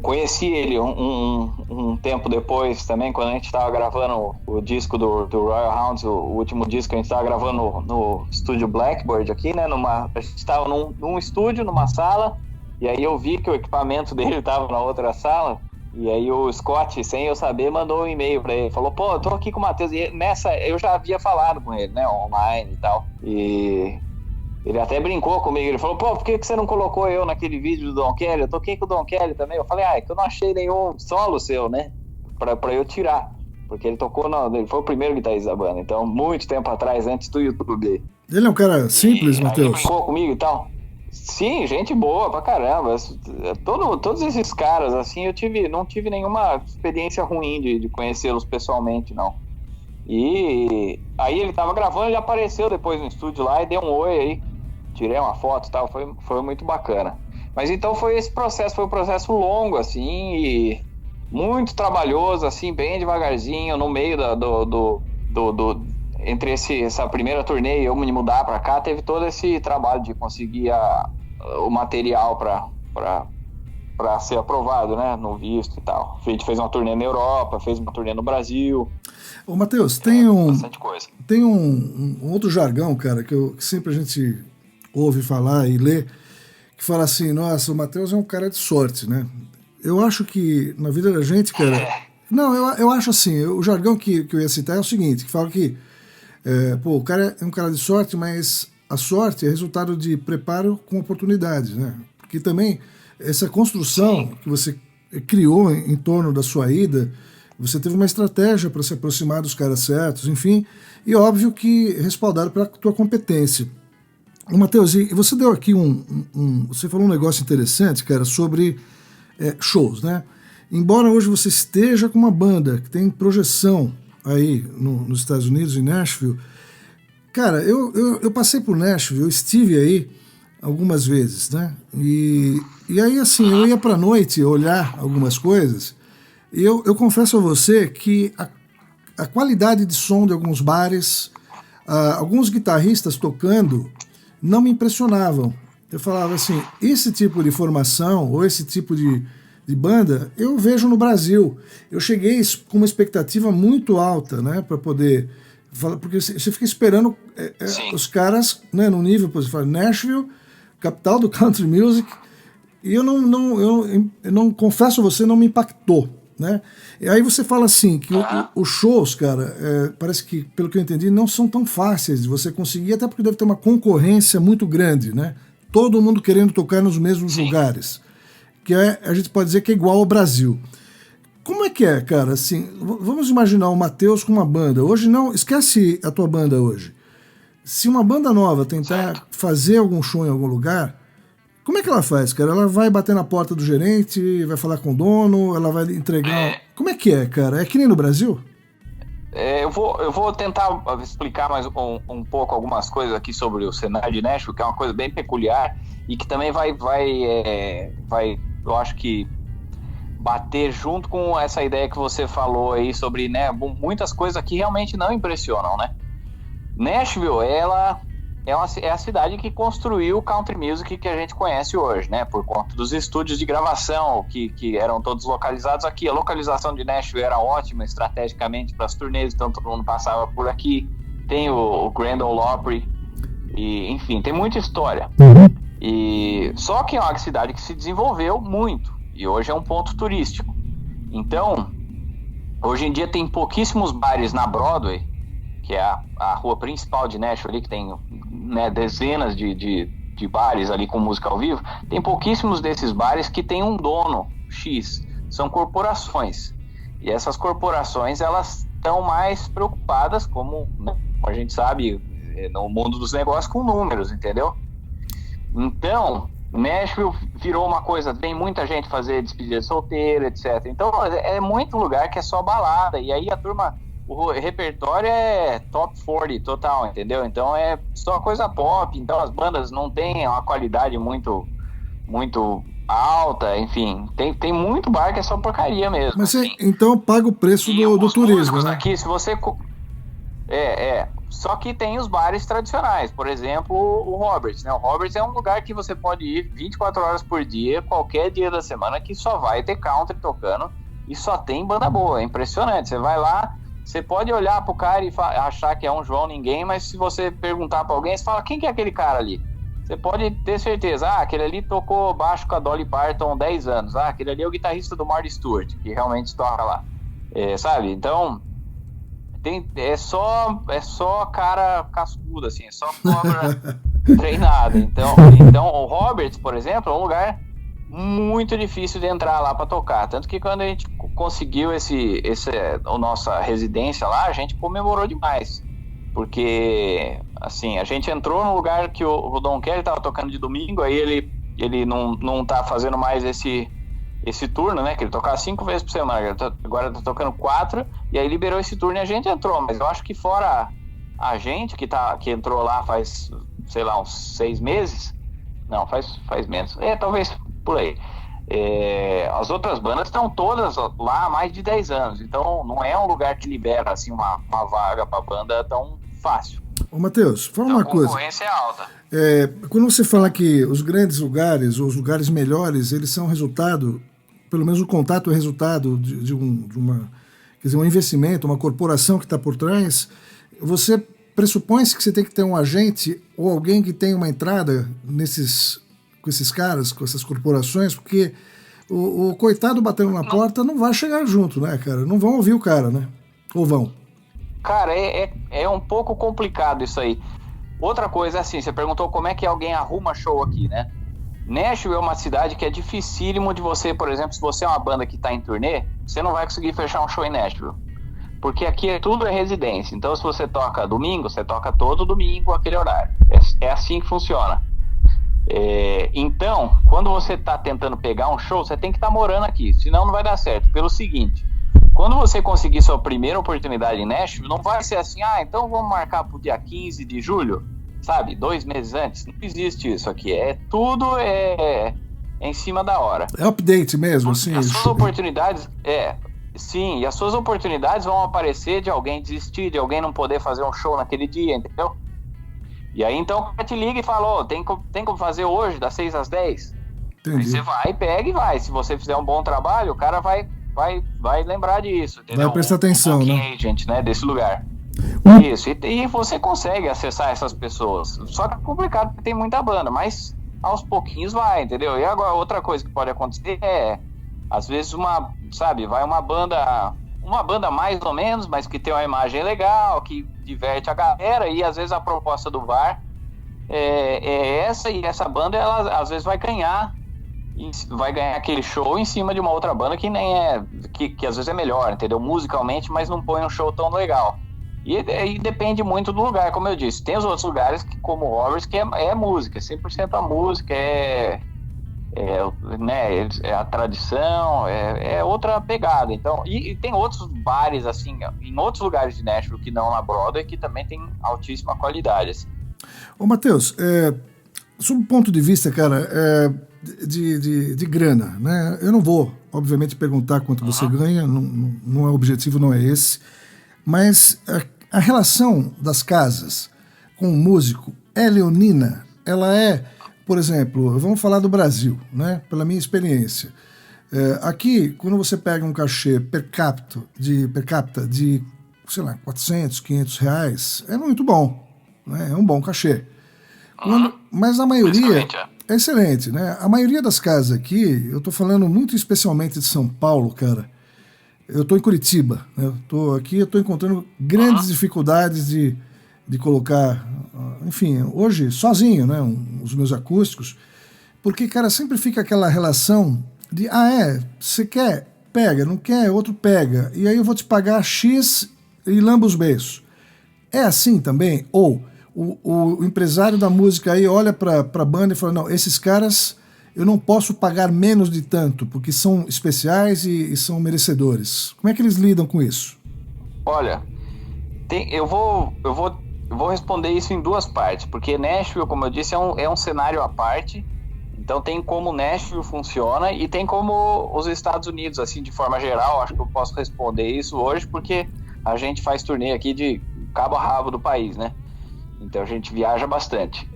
S2: Conheci ele um tempo depois também, quando a gente estava gravando o disco do Royal Hounds, o último disco que a gente estava gravando no estúdio Blackbird aqui, né? A gente estava num estúdio, numa sala, e aí eu vi que o equipamento dele estava na outra sala, e aí o Scott, sem eu saber, mandou um e-mail para ele, falou, pô, eu tô aqui com o Matheus, e nessa eu já havia falado com ele, né, online e tal, e ele até brincou comigo, ele falou, pô, por que você não colocou eu naquele vídeo do Don Kelly? Eu toquei com o Don Kelly também. Eu falei, é que eu não achei nenhum solo seu, né, pra eu tirar, porque ele ele foi o primeiro guitarrista da banda, então muito tempo atrás, antes do YouTube.
S1: Ele é um cara simples, Matheus?
S2: Ele brincou comigo e tal. Sim, gente boa pra caramba. Todos esses caras, assim, não tive nenhuma experiência ruim de conhecê-los pessoalmente, não. E aí ele tava gravando, ele apareceu depois no estúdio lá e deu um oi aí, tirei uma foto e tal, foi muito bacana. Mas então foi um processo longo, assim, e muito trabalhoso, assim, bem devagarzinho, no meio entre essa primeira turnê e eu me mudar pra cá, teve todo esse trabalho de conseguir o material pra ser aprovado, né, no visto e tal. A gente fez uma turnê na Europa, fez uma turnê no Brasil.
S1: Ô, Matheus,
S2: bastante coisa.
S1: Tem um outro jargão, cara, que sempre a gente ouve falar e lê, que fala assim, nossa, o Matheus é um cara de sorte, né? Eu acho que na vida da gente, cara... Não, eu acho assim, o jargão que eu ia citar é o seguinte, que fala que o cara é um cara de sorte, mas a sorte é resultado de preparo com oportunidades, né? Porque também essa construção que você criou em torno da sua ida, você teve uma estratégia para se aproximar dos caras certos, enfim, e óbvio que respaldado pela tua competência. Matheus, e você deu aqui você falou um negócio interessante, cara, sobre shows, né? Embora hoje você esteja com uma banda que tem projeção aí nos Estados Unidos, em Nashville, cara, eu passei por Nashville, eu estive aí algumas vezes, né? E aí, assim, eu ia pra noite olhar algumas coisas, e eu confesso a você que a qualidade de som de alguns bares, alguns guitarristas tocando, não me impressionavam. Eu falava assim, esse tipo de formação, ou esse tipo de banda, eu vejo no Brasil. Eu cheguei com uma expectativa muito alta, né, para poder falar, porque você fica esperando os caras, né, no nível, por exemplo, Nashville, capital do country music, e eu não confesso a você, não me impactou, né? E aí você fala assim, que os shows, cara, parece que, pelo que eu entendi, não são tão fáceis de você conseguir, até porque deve ter uma concorrência muito grande, né? Todo mundo querendo tocar nos mesmos lugares, que a gente pode dizer que é igual ao Brasil. Como é que é, cara? Assim, vamos imaginar o Matheus com uma banda. Hoje não, esquece a tua banda hoje. Se uma banda nova tentar fazer algum show em algum lugar, como é que ela faz, cara? Ela vai bater na porta do gerente, vai falar com o dono, ela vai entregar... Como é que é, cara? É que nem no Brasil?
S2: Eu vou tentar explicar mais um pouco algumas coisas aqui sobre o cenário de Nashville, que é uma coisa bem peculiar e que também vai eu acho que bater junto com essa ideia que você falou aí sobre, né, muitas coisas que realmente não impressionam, né? Nashville, ela é a cidade que construiu o country music que a gente conhece hoje, né? Por conta dos estúdios de gravação que eram todos localizados aqui. A localização de Nashville era ótima estrategicamente para as turnês, então todo mundo passava por aqui. Tem o Grand Ole Opry, e, enfim, tem muita história. E só que é uma cidade que se desenvolveu muito e hoje é um ponto turístico. Então, hoje em dia tem pouquíssimos bares na Broadway, que é a rua principal de Nashville, ali, que tem, né, dezenas de bares ali com música ao vivo. Tem pouquíssimos desses bares que tem um dono X, são corporações. E essas corporações, elas estão mais preocupadas, como, né, a gente sabe, no mundo dos negócios, com números, entendeu? Então, Nashville virou uma coisa, vem muita gente fazer despedida solteira, etc. Então, é muito lugar que é só balada, e aí a turma... O repertório é top 40 total, entendeu? Então é só coisa pop, então as bandas não têm uma qualidade muito, muito alta, enfim, tem muito bar que é só porcaria mesmo.
S1: Mas
S2: assim.
S1: Então paga o preço do turismo, né?
S2: Aqui, se você Só que tem os bares tradicionais, por exemplo, o Roberts, né? O Roberts é um lugar que você pode ir 24 horas por dia, qualquer dia da semana, que só vai ter country tocando e só tem banda boa, é impressionante. Você vai lá, você pode olhar pro cara e achar que é um João Ninguém, mas se você perguntar pra alguém, você fala, quem que é aquele cara ali? Você pode ter certeza, aquele ali tocou baixo com a Dolly Parton 10 anos, aquele ali é o guitarrista do Marty Stewart, que realmente toca lá, sabe? Então, é só cara cascudo, assim, é só cobra treinada. Então, o Roberts, por exemplo, é um lugar muito difícil de entrar lá para tocar, tanto que quando a gente conseguiu a nossa residência lá, a gente comemorou demais, porque assim, a gente entrou no lugar que o Don Kelly estava tocando de domingo, aí ele não tá fazendo mais esse turno, né, que ele tocava 5 vezes por semana, agora tá tocando 4, e aí liberou esse turno e a gente entrou, mas eu acho que fora a gente que entrou lá faz, sei lá, uns 6 meses, não, faz menos, talvez por aí, as outras bandas estão todas lá há mais de 10 anos, então não é um lugar que libera assim uma vaga pra banda tão fácil.
S1: Ô Matheus, fala uma coisa. A
S2: concorrência é alta.
S1: Quando você fala que os grandes lugares, ou os lugares melhores, eles são resultado, pelo menos o contato é resultado de um investimento, uma corporação que está por trás, você pressupõe-se que você tem que ter um agente ou alguém que tenha uma entrada com esses caras, com essas corporações, porque o coitado batendo na porta não vai chegar junto, né, cara? Não vão ouvir o cara, né? Ou vão?
S2: Cara, é um pouco complicado isso aí. Outra coisa, assim, você perguntou como é que alguém arruma show aqui, né? Nashville é uma cidade que é dificílimo de você, por exemplo, se você é uma banda que está em turnê, você não vai conseguir fechar um show em Nashville. Porque aqui tudo é residência. Então, se você toca domingo, você toca todo domingo aquele horário. É assim que funciona. Então, quando você está tentando pegar um show, você tem que estar morando aqui, senão não vai dar certo. Pelo seguinte, quando você conseguir sua primeira oportunidade em Nashville, não vai ser assim, então vamos marcar para o dia 15 de julho, sabe, 2 meses antes. Não existe isso aqui, tudo em cima da hora.
S1: É update mesmo, assim.
S2: As suas oportunidades, sim, e as suas oportunidades vão aparecer de alguém desistir, de alguém não poder fazer um show naquele dia, entendeu? E aí então o cara te liga e fala, tem como fazer hoje, das 6 às 10? Entendi. Aí você vai, pega e vai. Se você fizer um bom trabalho, o cara vai lembrar disso, entendeu?
S1: Vai prestar atenção,
S2: né? Agent, né, desse lugar. Isso, e você consegue acessar essas pessoas. Só que é complicado porque tem muita banda, mas aos pouquinhos vai, entendeu? E agora outra coisa que pode acontecer às vezes vai uma banda mais ou menos, mas que tem uma imagem legal, que diverte a galera, e às vezes a proposta do bar é essa, e essa banda, ela às vezes vai ganhar aquele show em cima de uma outra banda que nem que às vezes é melhor, entendeu? Musicalmente, mas não põe um show tão legal. E depende muito do lugar, como eu disse. Tem os outros lugares, como o Roberts, que é música, 100% a música, né, a tradição, é outra pegada. Então, e tem outros bares, assim, em outros lugares de Nashville que não na Broadway, que também tem altíssima qualidade, assim.
S1: Ô, Matheus, sob o ponto de vista, cara, de grana, né? Eu não vou, obviamente, perguntar quanto você ganha, não é o objetivo, não é esse, mas a relação das casas com o músico é leonina, ela é, por exemplo, vamos falar do Brasil, né? Pela minha experiência. Aqui, quando você pega um cachê per capita de, sei lá, 400, 500 reais, é muito bom, né? É um bom cachê. Mas a maioria é excelente, né? A maioria das casas aqui, eu tô falando muito especialmente de São Paulo, cara. Eu tô em Curitiba, né? Eu tô encontrando grandes dificuldades de colocar, enfim, hoje sozinho, né? Os meus acústicos, porque, cara, sempre fica aquela relação de, você quer, pega, não quer, outro pega, e aí eu vou te pagar X e lamba os beiços. É assim também? Ou o empresário da música aí olha pra banda e fala, não, esses caras eu não posso pagar menos de tanto, porque são especiais e são merecedores. Como é que eles lidam com isso?
S2: Olha, eu vou responder isso em 2 partes, porque Nashville, como eu disse, é um cenário à parte. Então tem como Nashville funciona e tem como os Estados Unidos, assim, de forma geral. Acho que eu posso responder isso hoje, porque a gente faz turnê aqui de cabo a rabo do país, né? Então a gente viaja bastante.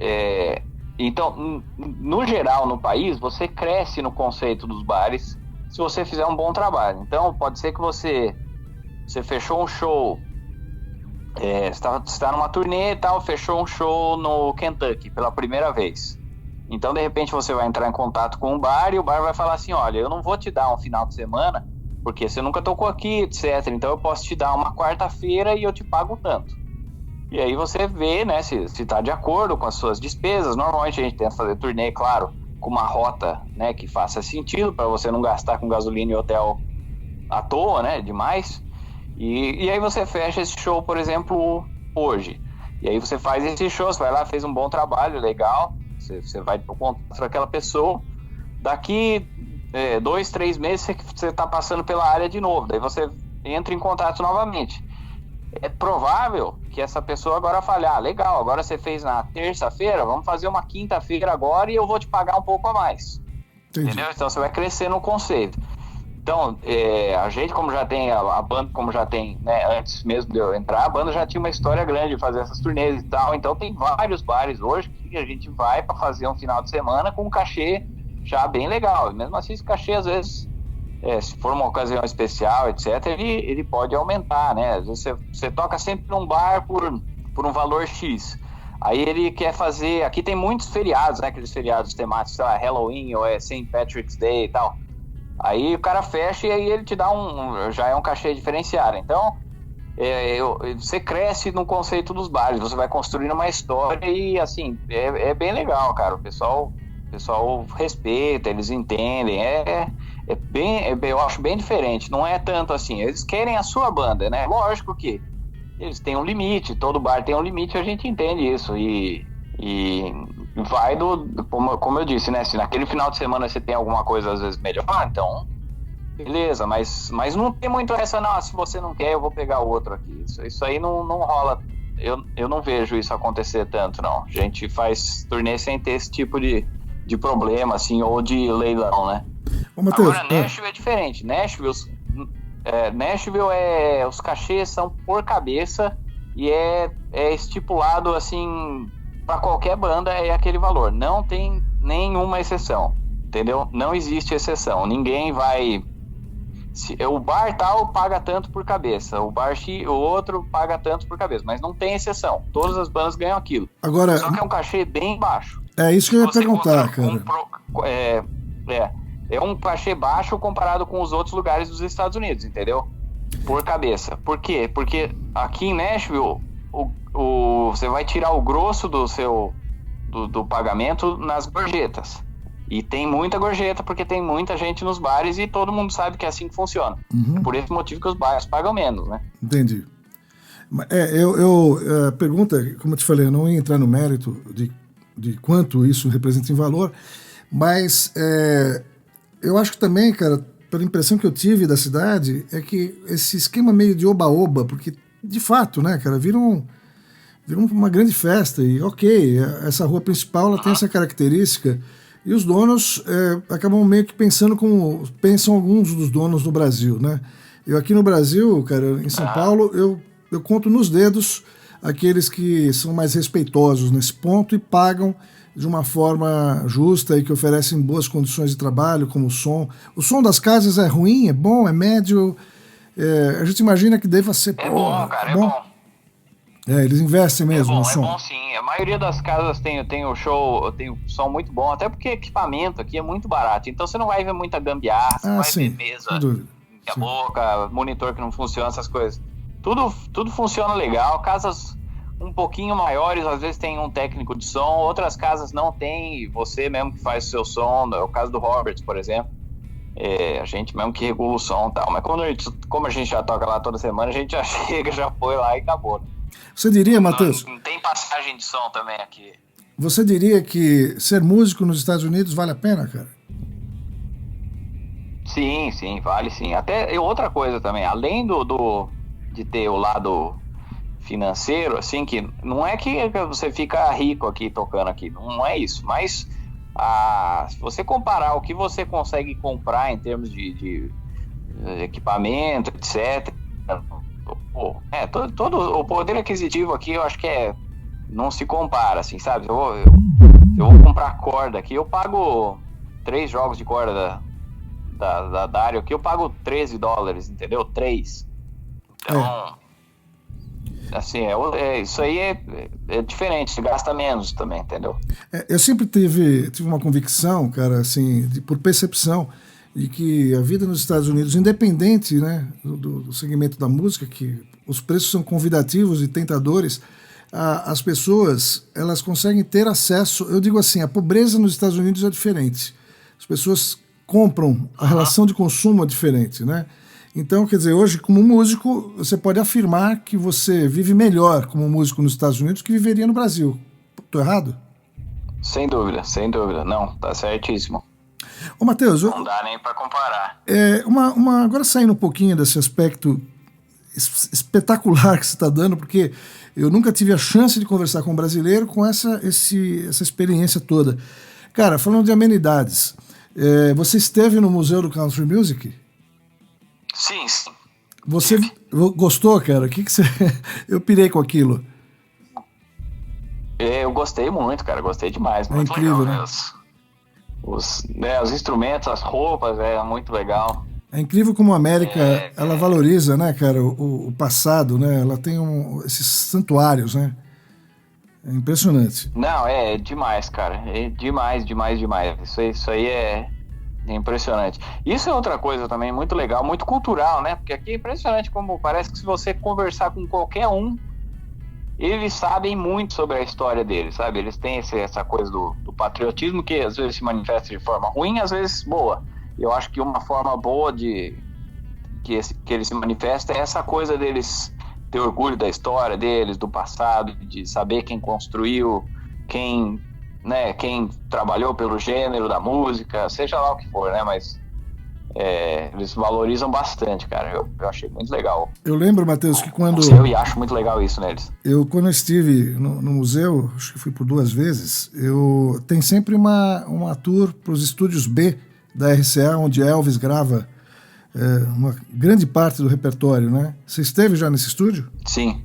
S2: Então, no geral, no país, você cresce no conceito dos bares se você fizer um bom trabalho. Então, pode ser que você fechou um show, você está numa turnê e tal, fechou um show no Kentucky pela primeira vez. Então, de repente, você vai entrar em contato com um bar e o bar vai falar assim, olha, eu não vou te dar um final de semana porque você nunca tocou aqui, etc. Então, eu posso te dar uma quarta-feira e eu te pago tanto. E aí você vê, né, se está de acordo com as suas despesas. Normalmente a gente tenta fazer turnê, claro, com uma rota, né, que faça sentido para você não gastar com gasolina e hotel à toa, né, demais. E aí você fecha esse show, por exemplo, hoje. E aí você faz esse show, você vai lá, fez um bom trabalho, legal. Você vai pro contato daquela pessoa. Daqui 2, 3 meses você está passando pela área de novo. Daí você entra em contato novamente. É provável que essa pessoa agora fale, legal, agora você fez na terça-feira, vamos fazer uma quinta-feira agora e eu vou te pagar um pouco a mais. Entendi. Entendeu? Então você vai crescer no conceito. Então, a gente, como já tem, a banda, como já tem, né, antes mesmo de eu entrar, a banda já tinha uma história grande de fazer essas turnês e tal. Então tem vários bares hoje que a gente vai para fazer um final de semana com um cachê já bem legal. E mesmo assim, esse cachê, às vezes, se for uma ocasião especial, etc., ele pode aumentar, né? Às vezes você toca sempre num bar por um valor X. Aí ele quer fazer... Aqui tem muitos feriados, né? Aqueles feriados temáticos, sei lá, Halloween ou St. Patrick's Day e tal. Aí o cara fecha e aí ele te dá já é um cachê diferenciado. Então, você cresce no conceito dos bares, você vai construindo uma história e, assim, é bem legal, cara. O pessoal respeita, eles entendem, eu acho bem diferente, não é tanto assim, eles querem a sua banda, né? Lógico que eles têm um limite, todo bar tem um limite, a gente entende isso e vai como eu disse, né? Se naquele final de semana você tem alguma coisa às vezes melhor, então beleza, mas não tem muito essa, não, se você não quer eu vou pegar o outro aqui, isso aí não rola, eu não vejo isso acontecer tanto, não. A gente faz turnê sem ter esse tipo de problema, assim, ou de leilão, né?
S1: Ô, Matheus,
S2: agora, Nashville é diferente. Nashville, os cachês são por cabeça e é estipulado, assim, para qualquer banda é aquele valor. Não tem nenhuma exceção, entendeu? Não existe exceção. Ninguém vai... o bar tal paga tanto por cabeça, o bar X, o outro paga tanto por cabeça, mas não tem exceção. Todas as bandas ganham aquilo.
S1: Agora,
S2: só que é um cachê bem baixo.
S1: É isso que eu ia perguntar, cara.
S2: É um cachê baixo comparado com os outros lugares dos Estados Unidos, entendeu? Por cabeça. Por quê? Porque aqui em Nashville, você vai tirar o grosso do pagamento nas gorjetas. E tem muita gorjeta porque tem muita gente nos bares e todo mundo sabe que é assim que funciona.
S1: Uhum.
S2: É por esse motivo que os bares pagam menos, né?
S1: Entendi. A pergunta, como eu te falei, eu não ia entrar no mérito de quanto isso representa em valor, mas eu acho que também, cara, pela impressão que eu tive da cidade, é que esse esquema meio de oba-oba, porque de fato, né, cara, vira uma grande festa e ok, essa rua principal ela tem essa característica e os donos acabam meio que pensando como pensam alguns dos donos no Brasil, né? Eu aqui no Brasil, cara, em São Paulo, eu conto nos dedos aqueles que são mais respeitosos nesse ponto e pagam de uma forma justa e que oferecem boas condições de trabalho, como o som. O som das casas é ruim, é bom, é médio. A gente imagina que deva ser...
S2: bom, cara, é bom.
S1: Eles investem mesmo no som.
S2: É bom sim. A maioria das casas tem o show, tem o som muito bom, até porque equipamento aqui é muito barato. Então você não vai ver muita gambiarra, você vai ver mesa, a boca, monitor que não funciona, essas coisas. Tudo funciona legal. Casas um pouquinho maiores, às vezes tem um técnico de som, outras casas não tem, você mesmo que faz o seu som, é o caso do Roberts, por exemplo. A gente mesmo que regula o som e tal. Mas como a gente já toca lá toda semana, a gente já chega, já foi lá e acabou.
S1: Você diria, Matheus...
S2: Não tem passagem de som também aqui.
S1: Você diria que ser músico nos Estados Unidos vale a pena, cara?
S2: Sim, vale sim. Até outra coisa também, além de ter o lado financeiro, assim, que não é que você fica rico aqui tocando aqui, não é isso, mas se você comparar o que você consegue comprar em termos de equipamento, etc., todo o poder aquisitivo aqui, eu acho que não se compara, assim, sabe? Eu vou comprar corda aqui, eu pago 3 jogos de corda da Dario aqui, eu pago $13, entendeu? 3. Então, assim, isso aí é diferente, se gasta menos também, entendeu?
S1: Eu sempre tive uma convicção, cara, assim, por percepção, de que a vida nos Estados Unidos, independente, né, do segmento da música, que os preços são convidativos e tentadores, as pessoas, elas conseguem ter acesso, eu digo assim, a pobreza nos Estados Unidos é diferente. As pessoas compram, a relação de consumo é diferente, né? Então, quer dizer, hoje, como músico, você pode afirmar que você vive melhor como músico nos Estados Unidos que viveria no Brasil. Estou errado?
S2: Sem dúvida. Não, tá certíssimo.
S1: Ô, Matheus...
S2: Não dá nem para comparar.
S1: Agora saindo um pouquinho desse aspecto espetacular que você está dando, porque eu nunca tive a chance de conversar com um brasileiro com essa experiência toda. Cara, falando de amenidades, você esteve no Museu do Country Music?
S2: Sim.
S1: Você gostou, cara? O que você... Eu pirei com aquilo.
S2: Eu gostei muito, cara. Gostei demais.
S1: Muito incrível, legal, né?
S2: Os instrumentos, as roupas, é muito legal.
S1: É incrível como a América, ela valoriza, né, cara, o passado, né? Ela tem esses santuários, né? É impressionante.
S2: Não, é demais, cara. É demais. Isso aí é impressionante. Isso é outra coisa também muito legal, muito cultural, né? Porque aqui é impressionante como parece que se você conversar com qualquer um, eles sabem muito sobre a história deles, sabe? Eles têm essa coisa do patriotismo que às vezes se manifesta de forma ruim, às vezes boa. Eu acho que uma forma boa que eles se manifestam é essa coisa deles ter orgulho da história deles, do passado, de saber quem construiu, quem trabalhou pelo gênero da música, seja lá o que for, né? Mas eles valorizam bastante, cara. Eu achei muito legal.
S1: Eu lembro, Matheus, que quando...
S2: Eu acho muito legal isso neles.
S1: Quando eu estive no museu, acho que fui por 2 vezes, tem sempre uma tour para os estúdios B da RCA, onde Elvis grava uma grande parte do repertório, né? Você esteve já nesse estúdio?
S2: Sim.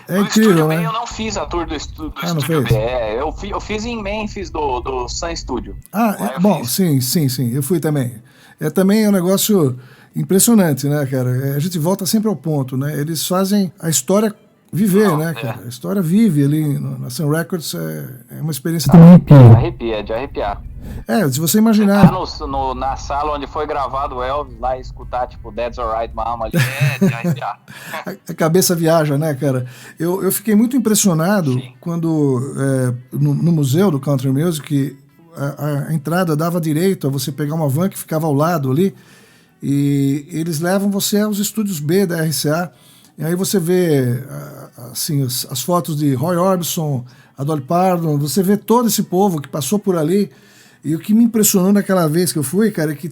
S1: É incrível, né?
S2: Eu não fiz a tour do estúdio
S1: fez?
S2: B. Eu fiz em Memphis do Sun Studio.
S1: Bom, sim. Eu fui também. Também é um negócio impressionante, né, cara? A gente volta sempre ao ponto, né? Eles fazem a história viver, né, cara? A história vive ali na Sun Records, é uma experiência
S2: de arrepiar.
S1: Se você imaginar...
S2: Na sala onde foi gravado o Elvis, lá e escutar, tipo, That's Alright Mama, ali, de arrepiar.
S1: A cabeça viaja, né, cara? Eu fiquei muito impressionado quando, no Museu do Country Music, a entrada dava direito a você pegar uma van que ficava ao lado ali, e eles levam você aos estúdios B da RCA, e aí você vê assim, as fotos de Roy Orbison, a Dolly Parton, você vê todo esse povo que passou por ali. E o que me impressionou naquela vez que eu fui, cara, é que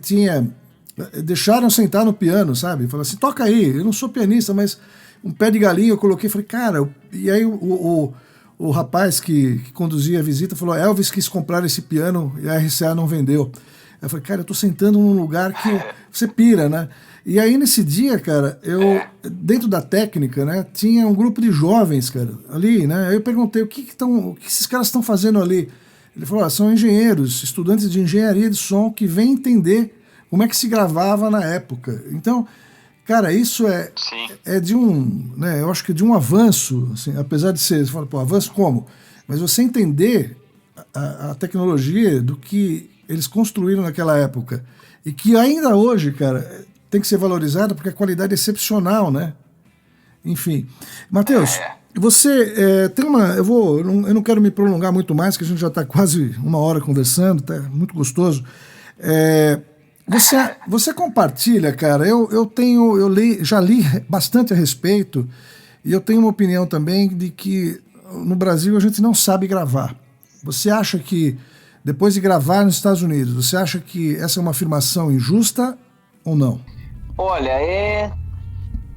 S1: deixaram sentar no piano, sabe? Falaram assim, toca aí. Eu não sou pianista, mas um pé de galinha eu coloquei, falei, cara... E aí o rapaz que conduzia a visita falou, Elvis quis comprar esse piano e a RCA não vendeu. Eu falei, cara, eu tô sentando num lugar que você pira, né? E aí nesse dia, cara, dentro da técnica, né, tinha um grupo de jovens, cara, ali, né? Aí eu perguntei, o que esses caras estão fazendo ali? Ele falou, são engenheiros, estudantes de engenharia de som que vêm entender como é que se gravava na época. Então, cara, isso é de né, eu acho que de um avanço, assim, apesar de ser, você fala, avanço como? Mas você entender a tecnologia do que eles construíram naquela época e que ainda hoje, cara, tem que ser valorizada porque a qualidade é excepcional, né? Enfim. Matheus... Você tem eu não quero me prolongar muito mais, que a gente já está quase 1 hora conversando, tá muito gostoso. Você compartilha, cara, já li bastante a respeito, e eu tenho uma opinião também de que no Brasil a gente não sabe gravar. Você acha que, depois de gravar nos Estados Unidos, você acha que essa é uma afirmação injusta ou não?
S2: Olha,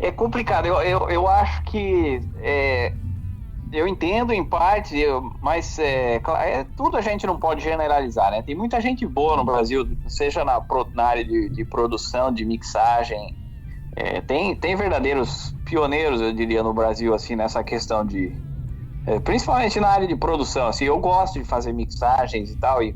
S2: é complicado, eu acho que eu entendo em parte, mas tudo a gente não pode generalizar, né? Tem muita gente boa no Brasil, seja na área de produção, de mixagem, Tem verdadeiros pioneiros, eu diria, no Brasil, assim, nessa questão de... principalmente na área de produção, assim, eu gosto de fazer mixagens e tal, e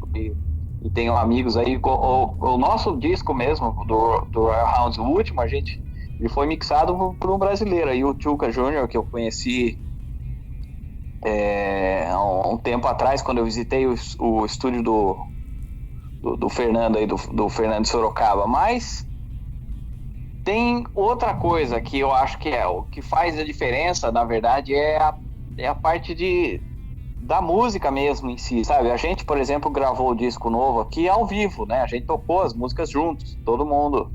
S2: tenho amigos aí, o nosso disco mesmo, do Royal Hounds, o último, ele foi mixado por um brasileiro, aí o Tchuca Júnior, que eu conheci há um tempo atrás, quando eu visitei o estúdio do Fernando aí, do Fernando Sorocaba. Mas tem outra coisa que eu acho que o que faz a diferença, na verdade, é a parte da música mesmo em si, sabe? A gente, por exemplo, gravou o disco novo aqui ao vivo, né? A gente tocou as músicas juntos, todo mundo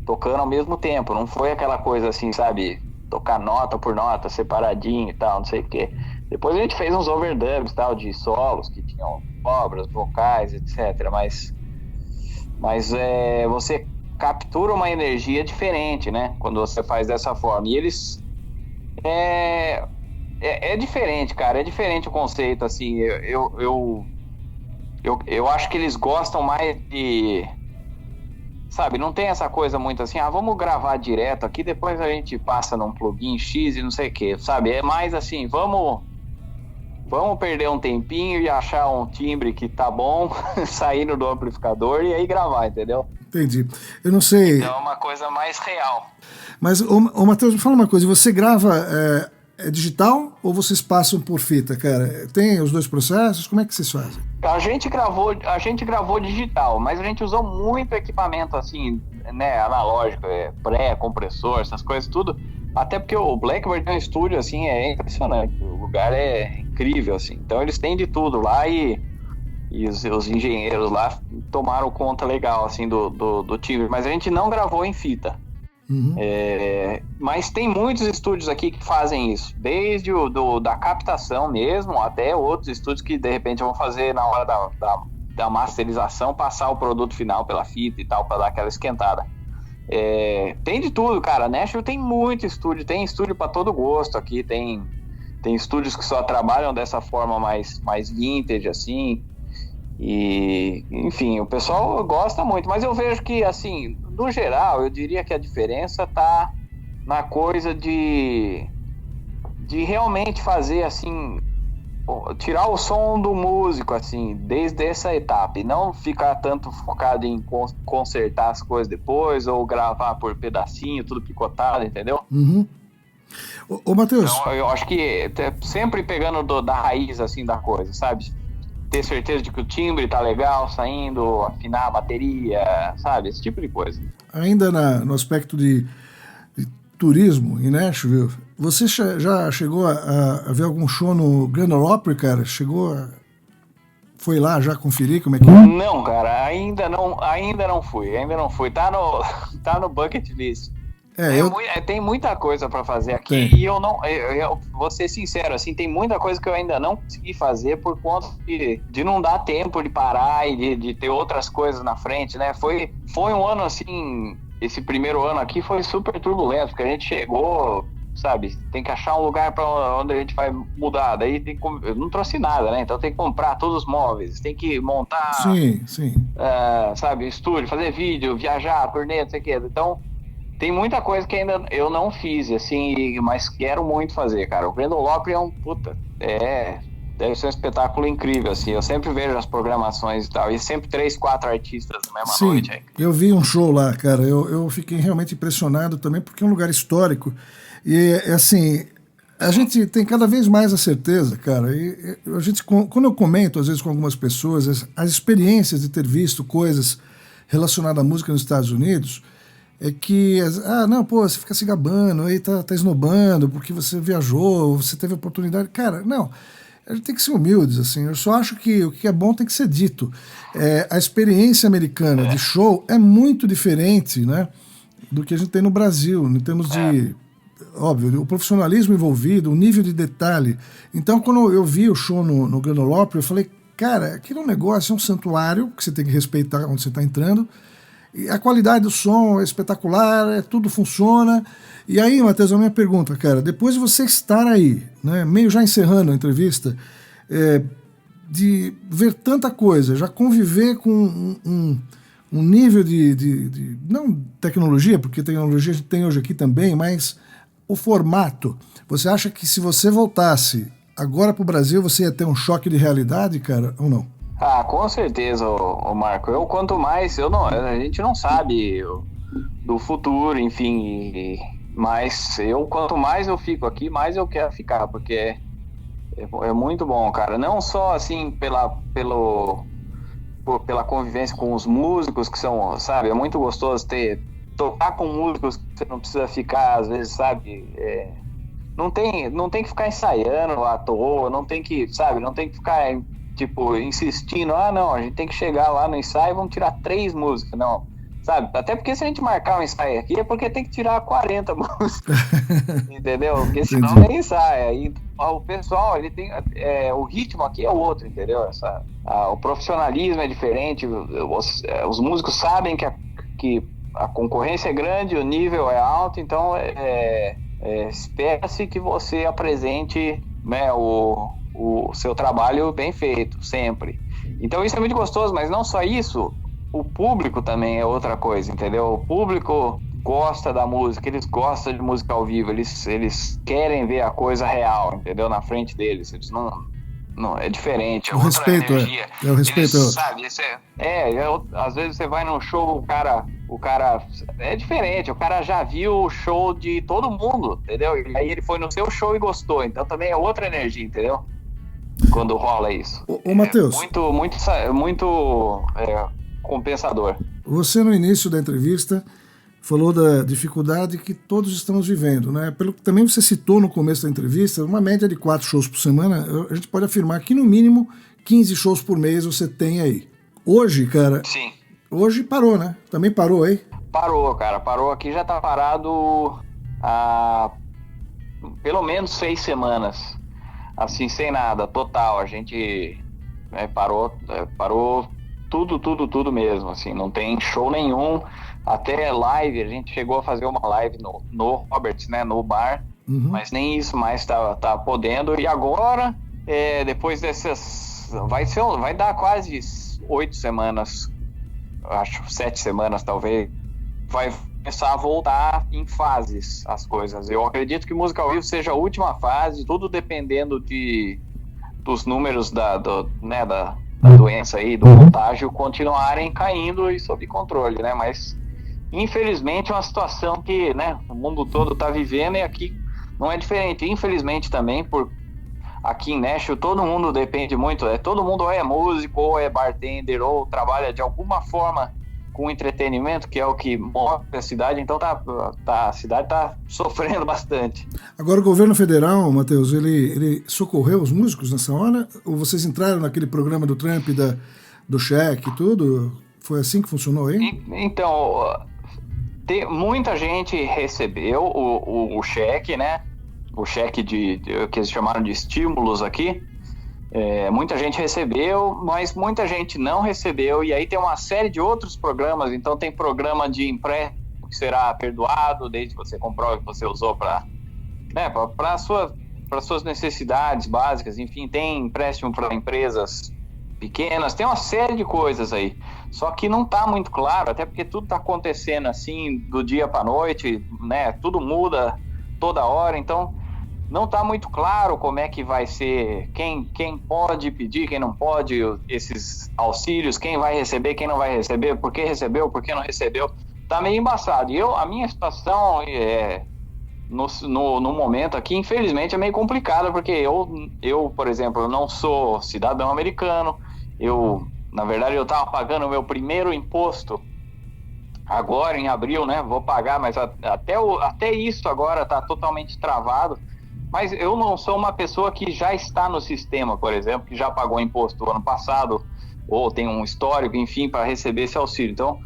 S2: tocando ao mesmo tempo. Não foi aquela coisa assim, sabe? Tocar nota por nota, separadinho e tal, não sei o quê. Depois a gente fez uns overdubs, tal, de solos que tinham obras, vocais, etc. Mas você captura uma energia diferente, né? Quando você faz dessa forma. E eles... É diferente, cara. É diferente o conceito, assim. Eu acho que eles gostam mais de... Sabe, não tem essa coisa muito assim, vamos gravar direto aqui, depois a gente passa num plugin X e não sei o que, sabe? É mais assim, vamos perder um tempinho e achar um timbre que tá bom, saindo do amplificador e aí gravar, entendeu?
S1: Entendi. Eu não sei...
S2: Então é uma coisa mais real.
S1: Mas, ô Matheus, me fala uma coisa, você grava digital ou vocês passam por fita, cara? Tem os dois processos? Como é que vocês fazem?
S2: A gente gravou digital, mas a gente usou muito equipamento assim, né, analógico, pré-compressor, essas coisas tudo, até porque o Blackbird é um estúdio assim, é impressionante, o lugar é incrível assim, então eles têm de tudo lá e os engenheiros lá tomaram conta legal assim do timbre, mas a gente não gravou em fita. Uhum. Mas tem muitos estúdios aqui que fazem isso, desde da captação mesmo, até outros estúdios que de repente vão fazer na hora da masterização, passar o produto final pela fita e tal, para dar aquela esquentada. Tem de tudo, cara. Nashville tem muito estúdio, tem estúdio para todo gosto aqui, tem estúdios que só trabalham dessa forma mais vintage, assim. E, enfim, o pessoal gosta muito, mas eu vejo que, assim, no geral, eu diria que a diferença tá na coisa de realmente fazer, assim, tirar o som do músico, assim, desde essa etapa, e não ficar tanto focado em consertar as coisas depois, ou gravar por pedacinho, tudo picotado, entendeu?
S1: Uhum. Ô Matheus...
S2: Então, eu acho que sempre pegando da raiz, assim, da coisa, sabe? Ter certeza de que o timbre tá legal, saindo, afinar a bateria, sabe? Esse tipo de coisa.
S1: Ainda no aspecto de turismo em Nashville, você já chegou a ver algum show no Grand Ole Opry, cara? Foi lá já conferir como é que é?
S2: Não, cara, ainda não fui. Tá no bucket list. Tem muita coisa para fazer aqui. Tem. E eu vou ser sincero, assim, tem muita coisa que eu ainda não consegui fazer por conta de não dar tempo de parar e de ter outras coisas na frente, né? Foi um ano assim, esse primeiro ano aqui foi super turbulento, porque a gente chegou, sabe, tem que achar um lugar para onde a gente vai mudar, daí eu não trouxe nada, né? Então tem que comprar todos os móveis, tem que montar,
S1: sim.
S2: Sabe, estúdio, fazer vídeo, viajar, turnê, não sei o que, então... Tem muita coisa que ainda eu não fiz, assim, mas quero muito fazer, cara. O Grand Ole Opry deve ser um espetáculo incrível, assim. Eu sempre vejo as programações e tal, e sempre 3, 4 artistas na mesma noite. Aí.
S1: Eu vi um show lá, cara. Eu fiquei realmente impressionado também, porque é um lugar histórico. E, assim, a gente tem cada vez mais a certeza, cara. E a gente, quando eu comento, às vezes, com algumas pessoas, as experiências de ter visto coisas relacionadas à música nos Estados Unidos... é que, não, pô, você fica se gabando, aí tá esnobando, porque você viajou, você teve oportunidade. Cara, não, a gente tem que ser humildes, assim, eu só acho que o que é bom tem que ser dito. A experiência americana de show é muito diferente, né, do que a gente tem no Brasil, em termos de, óbvio, o profissionalismo envolvido, o nível de detalhe. Então, quando eu vi o show no Grand Ole Opry, eu falei, cara, aquilo é um negócio, é um santuário, que você tem que respeitar onde você está entrando. E a qualidade do som é espetacular, tudo funciona. E aí, Matheus, a minha pergunta, cara, depois de você estar aí, né, meio já encerrando a entrevista, de ver tanta coisa, já conviver com um um nível não tecnologia, porque tecnologia a gente tem hoje aqui também, mas o formato. Você acha que se você voltasse agora para o Brasil, você ia ter um choque de realidade, cara, ou não?
S2: Ah, com certeza, ô Marco. Quanto mais, a gente não sabe do futuro, enfim, mas quanto mais eu fico aqui, mais eu quero ficar, porque é muito bom, cara. Não só assim pela convivência com os músicos, que são, sabe, é muito gostoso tocar com músicos que você não precisa ficar, às vezes, sabe, não tem que ficar ensaiando à toa, não tem que ficar, tipo, insistindo, não, a gente tem que chegar lá no ensaio e vamos tirar 3 músicas, não, sabe, até porque se a gente marcar um ensaio aqui é porque tem que tirar 40 músicas, entendeu? Porque senão nem ensaia, aí o pessoal, ele tem, o ritmo aqui é outro, entendeu? O profissionalismo é diferente, os músicos sabem que a concorrência é grande, o nível é alto, então espera-se que você apresente, né, o seu trabalho bem feito, sempre. Então isso é muito gostoso, mas não só isso, o público também é outra coisa, entendeu? O público gosta da música, eles gostam de música ao vivo, eles querem ver a coisa real, entendeu? Na frente deles, eles não é diferente, é
S1: o respeito,
S2: energia.
S1: O respeito,
S2: eles, sabe, às vezes você vai num show, o cara é diferente, o cara já viu o show de todo mundo, entendeu? E aí ele foi no seu show e gostou, então também é outra energia, entendeu? Quando rola isso.
S1: Ô Matheus,
S2: muito compensador.
S1: Você no início da entrevista falou da dificuldade que todos estamos vivendo, né? Pelo que também você citou no começo da entrevista, uma média de 4 shows por semana, a gente pode afirmar que no mínimo 15 shows por mês você tem aí. Hoje, cara...
S2: Sim.
S1: Hoje parou, né? Também parou aí?
S2: Parou, cara. Parou aqui, já tá parado há pelo menos 6 semanas. Assim, sem nada, total. A gente parou tudo mesmo, assim. Não tem show nenhum. Até live, a gente chegou a fazer uma live no Roberts, né? No bar.
S1: Uhum.
S2: Mas nem isso mais tá podendo. E agora, depois dessas... Vai dar quase 8 semanas, acho 7 semanas talvez, vai começar a voltar em fases as coisas. Eu acredito que música ao vivo seja a última fase, tudo dependendo dos números da doença aí, do contágio, continuarem caindo e sob controle, né? Mas infelizmente é uma situação que, né, o mundo todo está vivendo, e aqui não é diferente. Infelizmente também, aqui em Nashville, todo mundo depende muito, todo mundo ou é músico, ou é bartender, ou trabalha de alguma forma com entretenimento, que é o que move a cidade, então a cidade está sofrendo bastante.
S1: Agora o governo federal, Matheus, ele socorreu os músicos nessa hora? Ou vocês entraram naquele programa do Trump, do cheque e tudo? Foi assim que funcionou aí?
S2: Então, muita gente recebeu o cheque, né? O cheque que eles chamaram de estímulos aqui. Muita gente recebeu, mas muita gente não recebeu, e aí tem uma série de outros programas. Então tem programa de empréstimo que será perdoado desde que você comprove que você usou para suas necessidades básicas. Enfim, tem empréstimo para empresas pequenas, tem uma série de coisas aí, só que não está muito claro, até porque tudo está acontecendo assim do dia para a noite, né? Tudo muda toda hora, então não está muito claro como é que vai ser, quem pode pedir, quem não pode esses auxílios, quem vai receber, quem não vai receber, por que recebeu, por que não recebeu. Está meio embaçado. E a minha situação no momento aqui, infelizmente, é meio complicada, porque eu, por exemplo, eu não sou cidadão americano. Na verdade, eu estava pagando o meu primeiro imposto agora em abril, né? Vou pagar, mas até isso agora está totalmente travado. Mas eu não sou uma pessoa que já está no sistema, por exemplo, que já pagou imposto ano passado, ou tem um histórico, enfim, para receber esse auxílio. Então,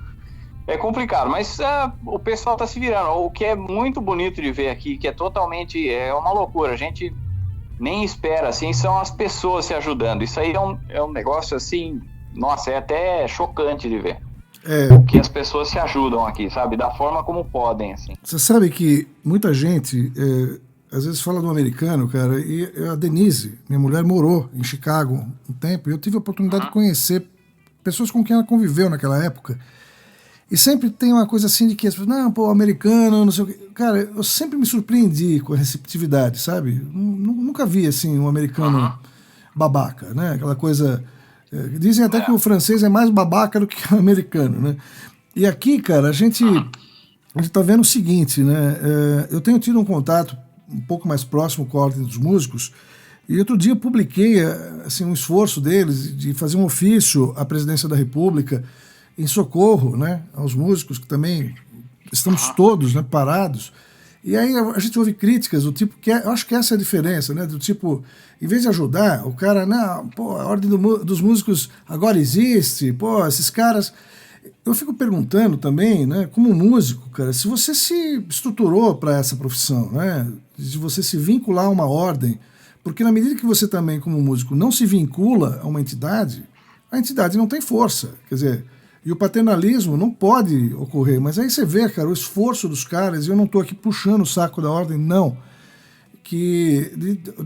S2: é complicado, mas o pessoal está se virando. O que é muito bonito de ver aqui, que é totalmente, uma loucura, a gente nem espera, assim, são as pessoas se ajudando. Isso aí é um negócio, assim, nossa, é até chocante de ver. Que as pessoas se ajudam aqui, sabe? Da forma como podem, assim.
S1: Você sabe que muita gente... às vezes fala do americano, cara, e a Denise, minha mulher, morou em Chicago um tempo, e eu tive a oportunidade de conhecer pessoas com quem ela conviveu naquela época, E sempre tem uma coisa assim de que as pessoas, não, pô, americano, não sei o quê. Cara, eu sempre me surpreendi com a receptividade, sabe? Nunca vi, assim, um americano babaca, né? Aquela coisa... dizem até que o francês é mais babaca do que o americano, né? E aqui, cara, a gente tá vendo o seguinte, né? Eu tenho tido um contato um pouco mais próximo com a Ordem dos Músicos, e outro dia eu publiquei, assim, um esforço deles de fazer um ofício à Presidência da República em socorro, né, aos músicos, que também estamos todos, né, parados. E aí a gente ouve críticas do tipo, eu acho que essa é a diferença, né, do tipo, em vez de ajudar, o cara, não, pô, a Ordem dos Músicos agora existe, pô, esses caras... Eu fico perguntando também, né, como músico, cara, se você se estruturou para essa profissão, né, de você se vincular a uma ordem, porque na medida que você também, como músico, não se vincula a uma entidade, a entidade não tem força, quer dizer... E o paternalismo não pode ocorrer. Mas aí você vê, cara, o esforço dos caras, e eu não estou aqui puxando o saco da ordem, não, de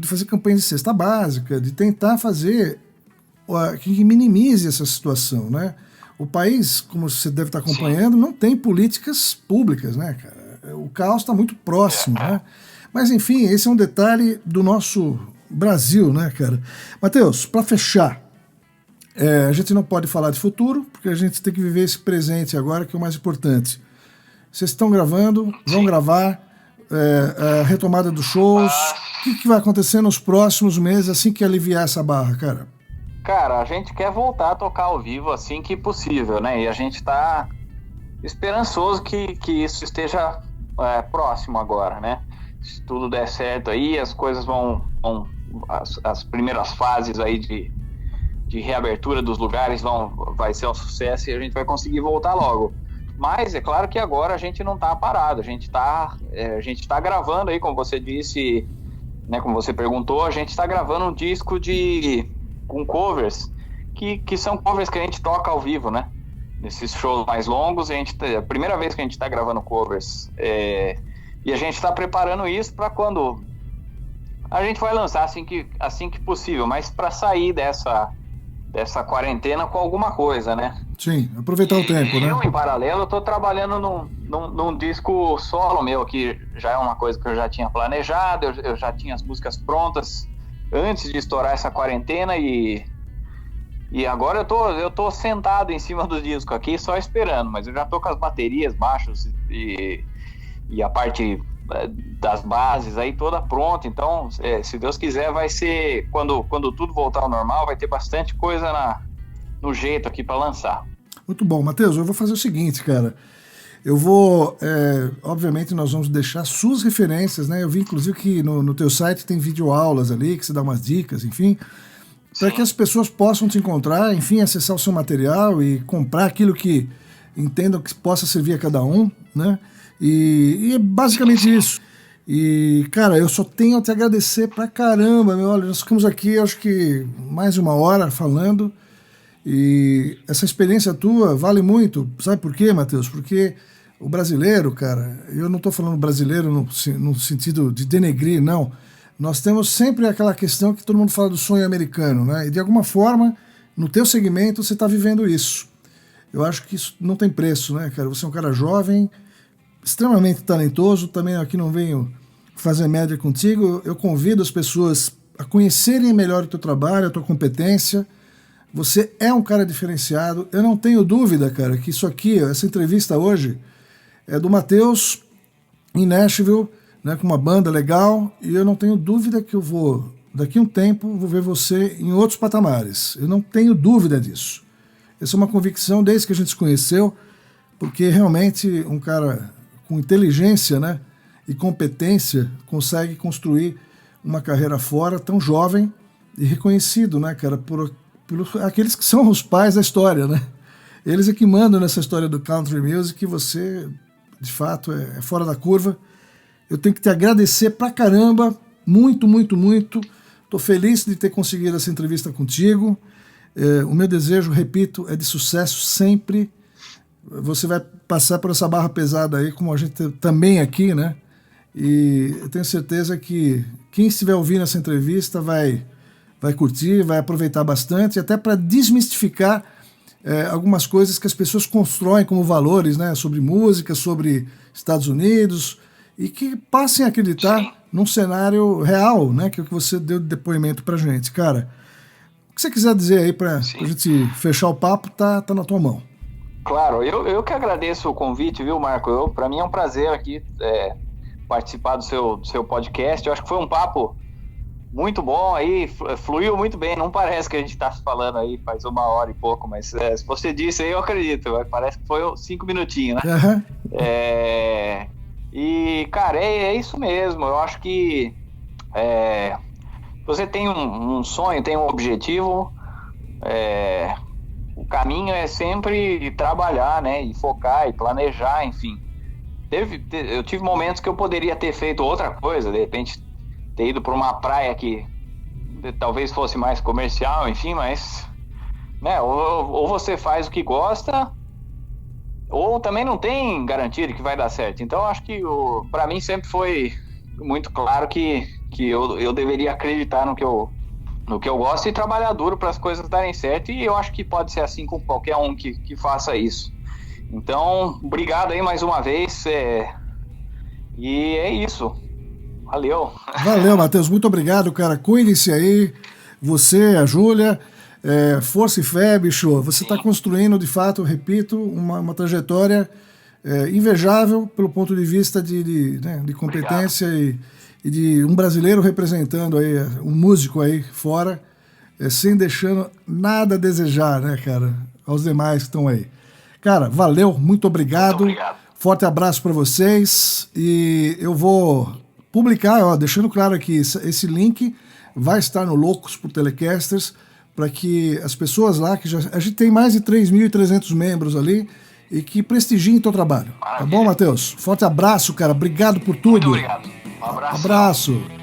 S1: fazer campanha de cesta básica, de tentar fazer que minimize essa situação, né? O país, como você deve estar acompanhando, não tem políticas públicas, né, cara? O caos está muito próximo, né? Mas, enfim, esse é um detalhe do nosso Brasil, né, cara? Matheus, para fechar, a gente não pode falar de futuro, porque a gente tem que viver esse presente agora, que é o mais importante. Vocês estão gravando, vão gravar, a retomada dos shows. O que vai acontecer nos próximos meses, assim que aliviar essa barra, cara?
S2: Cara, a gente quer voltar a tocar ao vivo assim que possível, né? E a gente tá esperançoso que isso esteja próximo agora, né? Se tudo der certo aí, as coisas vão as primeiras fases aí de reabertura dos lugares vai ser um sucesso e a gente vai conseguir voltar logo. Mas é claro que agora a gente não está parado, a gente tá gravando aí, como você disse, né, como você perguntou, a gente está gravando um disco com covers, que são covers que a gente toca ao vivo, né? Nesses shows mais longos, é a primeira vez que a gente está gravando covers. E a gente está preparando isso para quando a gente vai lançar assim que possível, mas para sair dessa quarentena com alguma coisa, né?
S1: Sim, aproveitar o tempo, né?
S2: Eu, em paralelo, estou trabalhando num disco solo meu, que já é uma coisa que eu já tinha planejado, eu já tinha as músicas prontas antes de estourar essa quarentena e agora eu tô sentado em cima do disco aqui só esperando, mas eu já tô com as baterias, baixos e a parte das bases aí toda pronta, então se Deus quiser vai ser, quando tudo voltar ao normal, vai ter bastante coisa no jeito aqui para lançar.
S1: Muito bom, Matheus, eu vou fazer o seguinte, cara, eu vou, obviamente nós vamos deixar suas referências, né, eu vi inclusive que no teu site tem videoaulas ali, que você dá umas dicas, enfim, para que as pessoas possam te encontrar, enfim, acessar o seu material e comprar aquilo que entendam que possa servir a cada um, né, e é basicamente isso. E, cara, eu só tenho a te agradecer pra caramba, meu. Olha, nós ficamos aqui, acho que mais de uma hora falando, e essa experiência tua vale muito. Sabe por quê, Matheus? Porque o brasileiro, cara, eu não tô falando brasileiro no sentido de denegrir, não. Nós temos sempre aquela questão que todo mundo fala do sonho americano, né? E de alguma forma, no teu segmento, você tá vivendo isso. Eu acho que isso não tem preço, né, cara? Você é um cara jovem, extremamente talentoso, também aqui não venho fazer média contigo, eu convido as pessoas a conhecerem melhor o teu trabalho, a tua competência, você é um cara diferenciado, eu não tenho dúvida, cara, que isso aqui, essa entrevista hoje, é do Matheus em Nashville, né, com uma banda legal, e eu não tenho dúvida que eu vou, daqui a um tempo, vou ver você em outros patamares, eu não tenho dúvida disso. Essa é uma convicção desde que a gente se conheceu, porque realmente um cara com inteligência, né, e competência consegue construir uma carreira fora tão jovem e reconhecido, né, cara, por aqueles que são os pais da história, né? Eles é que mandam nessa história do country music, e você, de fato, é fora da curva. Eu tenho que te agradecer pra caramba, muito, muito, muito. Tô feliz de ter conseguido essa entrevista contigo. O meu desejo, repito, é de sucesso sempre. Você vai passar por essa barra pesada aí, como a gente também aqui, né? E eu tenho certeza que quem estiver ouvindo essa entrevista vai curtir, vai aproveitar bastante, até para desmistificar algumas coisas que as pessoas constroem como valores, né? Sobre música, sobre Estados Unidos, e que passem a acreditar num cenário real, né? Que é o que você deu de depoimento pra gente. Cara, o que você quiser dizer aí pra gente fechar o papo, tá na tua mão.
S2: Claro, eu que agradeço o convite, viu, Marco? Para mim é um prazer aqui participar do seu podcast. Eu acho que foi um papo muito bom aí, fluiu muito bem. Não parece que a gente está falando aí faz 1 hora e pouco, mas se você disse aí, eu acredito. Parece que foi 5 minutinhos, né?
S1: Uhum.
S2: E, cara, é isso mesmo. Eu acho que você tem um sonho, tem um objetivo, o caminho é sempre trabalhar, né? E focar e planejar, enfim. Eu tive momentos que eu poderia ter feito outra coisa, de repente ter ido para uma praia que talvez fosse mais comercial, enfim, mas, né? Ou você faz o que gosta, ou também não tem garantia de que vai dar certo. Então, acho que para mim sempre foi muito claro que eu deveria acreditar no que eu gosto e trabalhar duro para as coisas darem certo, e eu acho que pode ser assim com qualquer um que faça isso. Então, obrigado aí mais uma vez, e é isso. Valeu.
S1: Valeu, Matheus, muito obrigado, cara. Cuide-se aí, você, a Júlia, força e fé, bicho. Você está construindo, de fato, repito, uma trajetória invejável pelo ponto de vista de competência e de um brasileiro representando aí, um músico aí fora, sem deixando nada a desejar, né, cara, aos demais que estão aí. Cara, valeu, muito obrigado.
S2: Muito obrigado.
S1: Forte abraço para vocês, e eu vou publicar, deixando claro aqui, esse link vai estar no Loucos por Telecasters, para que as pessoas lá, a gente tem mais de 3.300 membros ali, e que prestigiem o teu trabalho. Maravilha. Tá bom, Matheus? Forte abraço, cara. Obrigado por tudo.
S2: Muito obrigado. Um abraço.
S1: Abraço.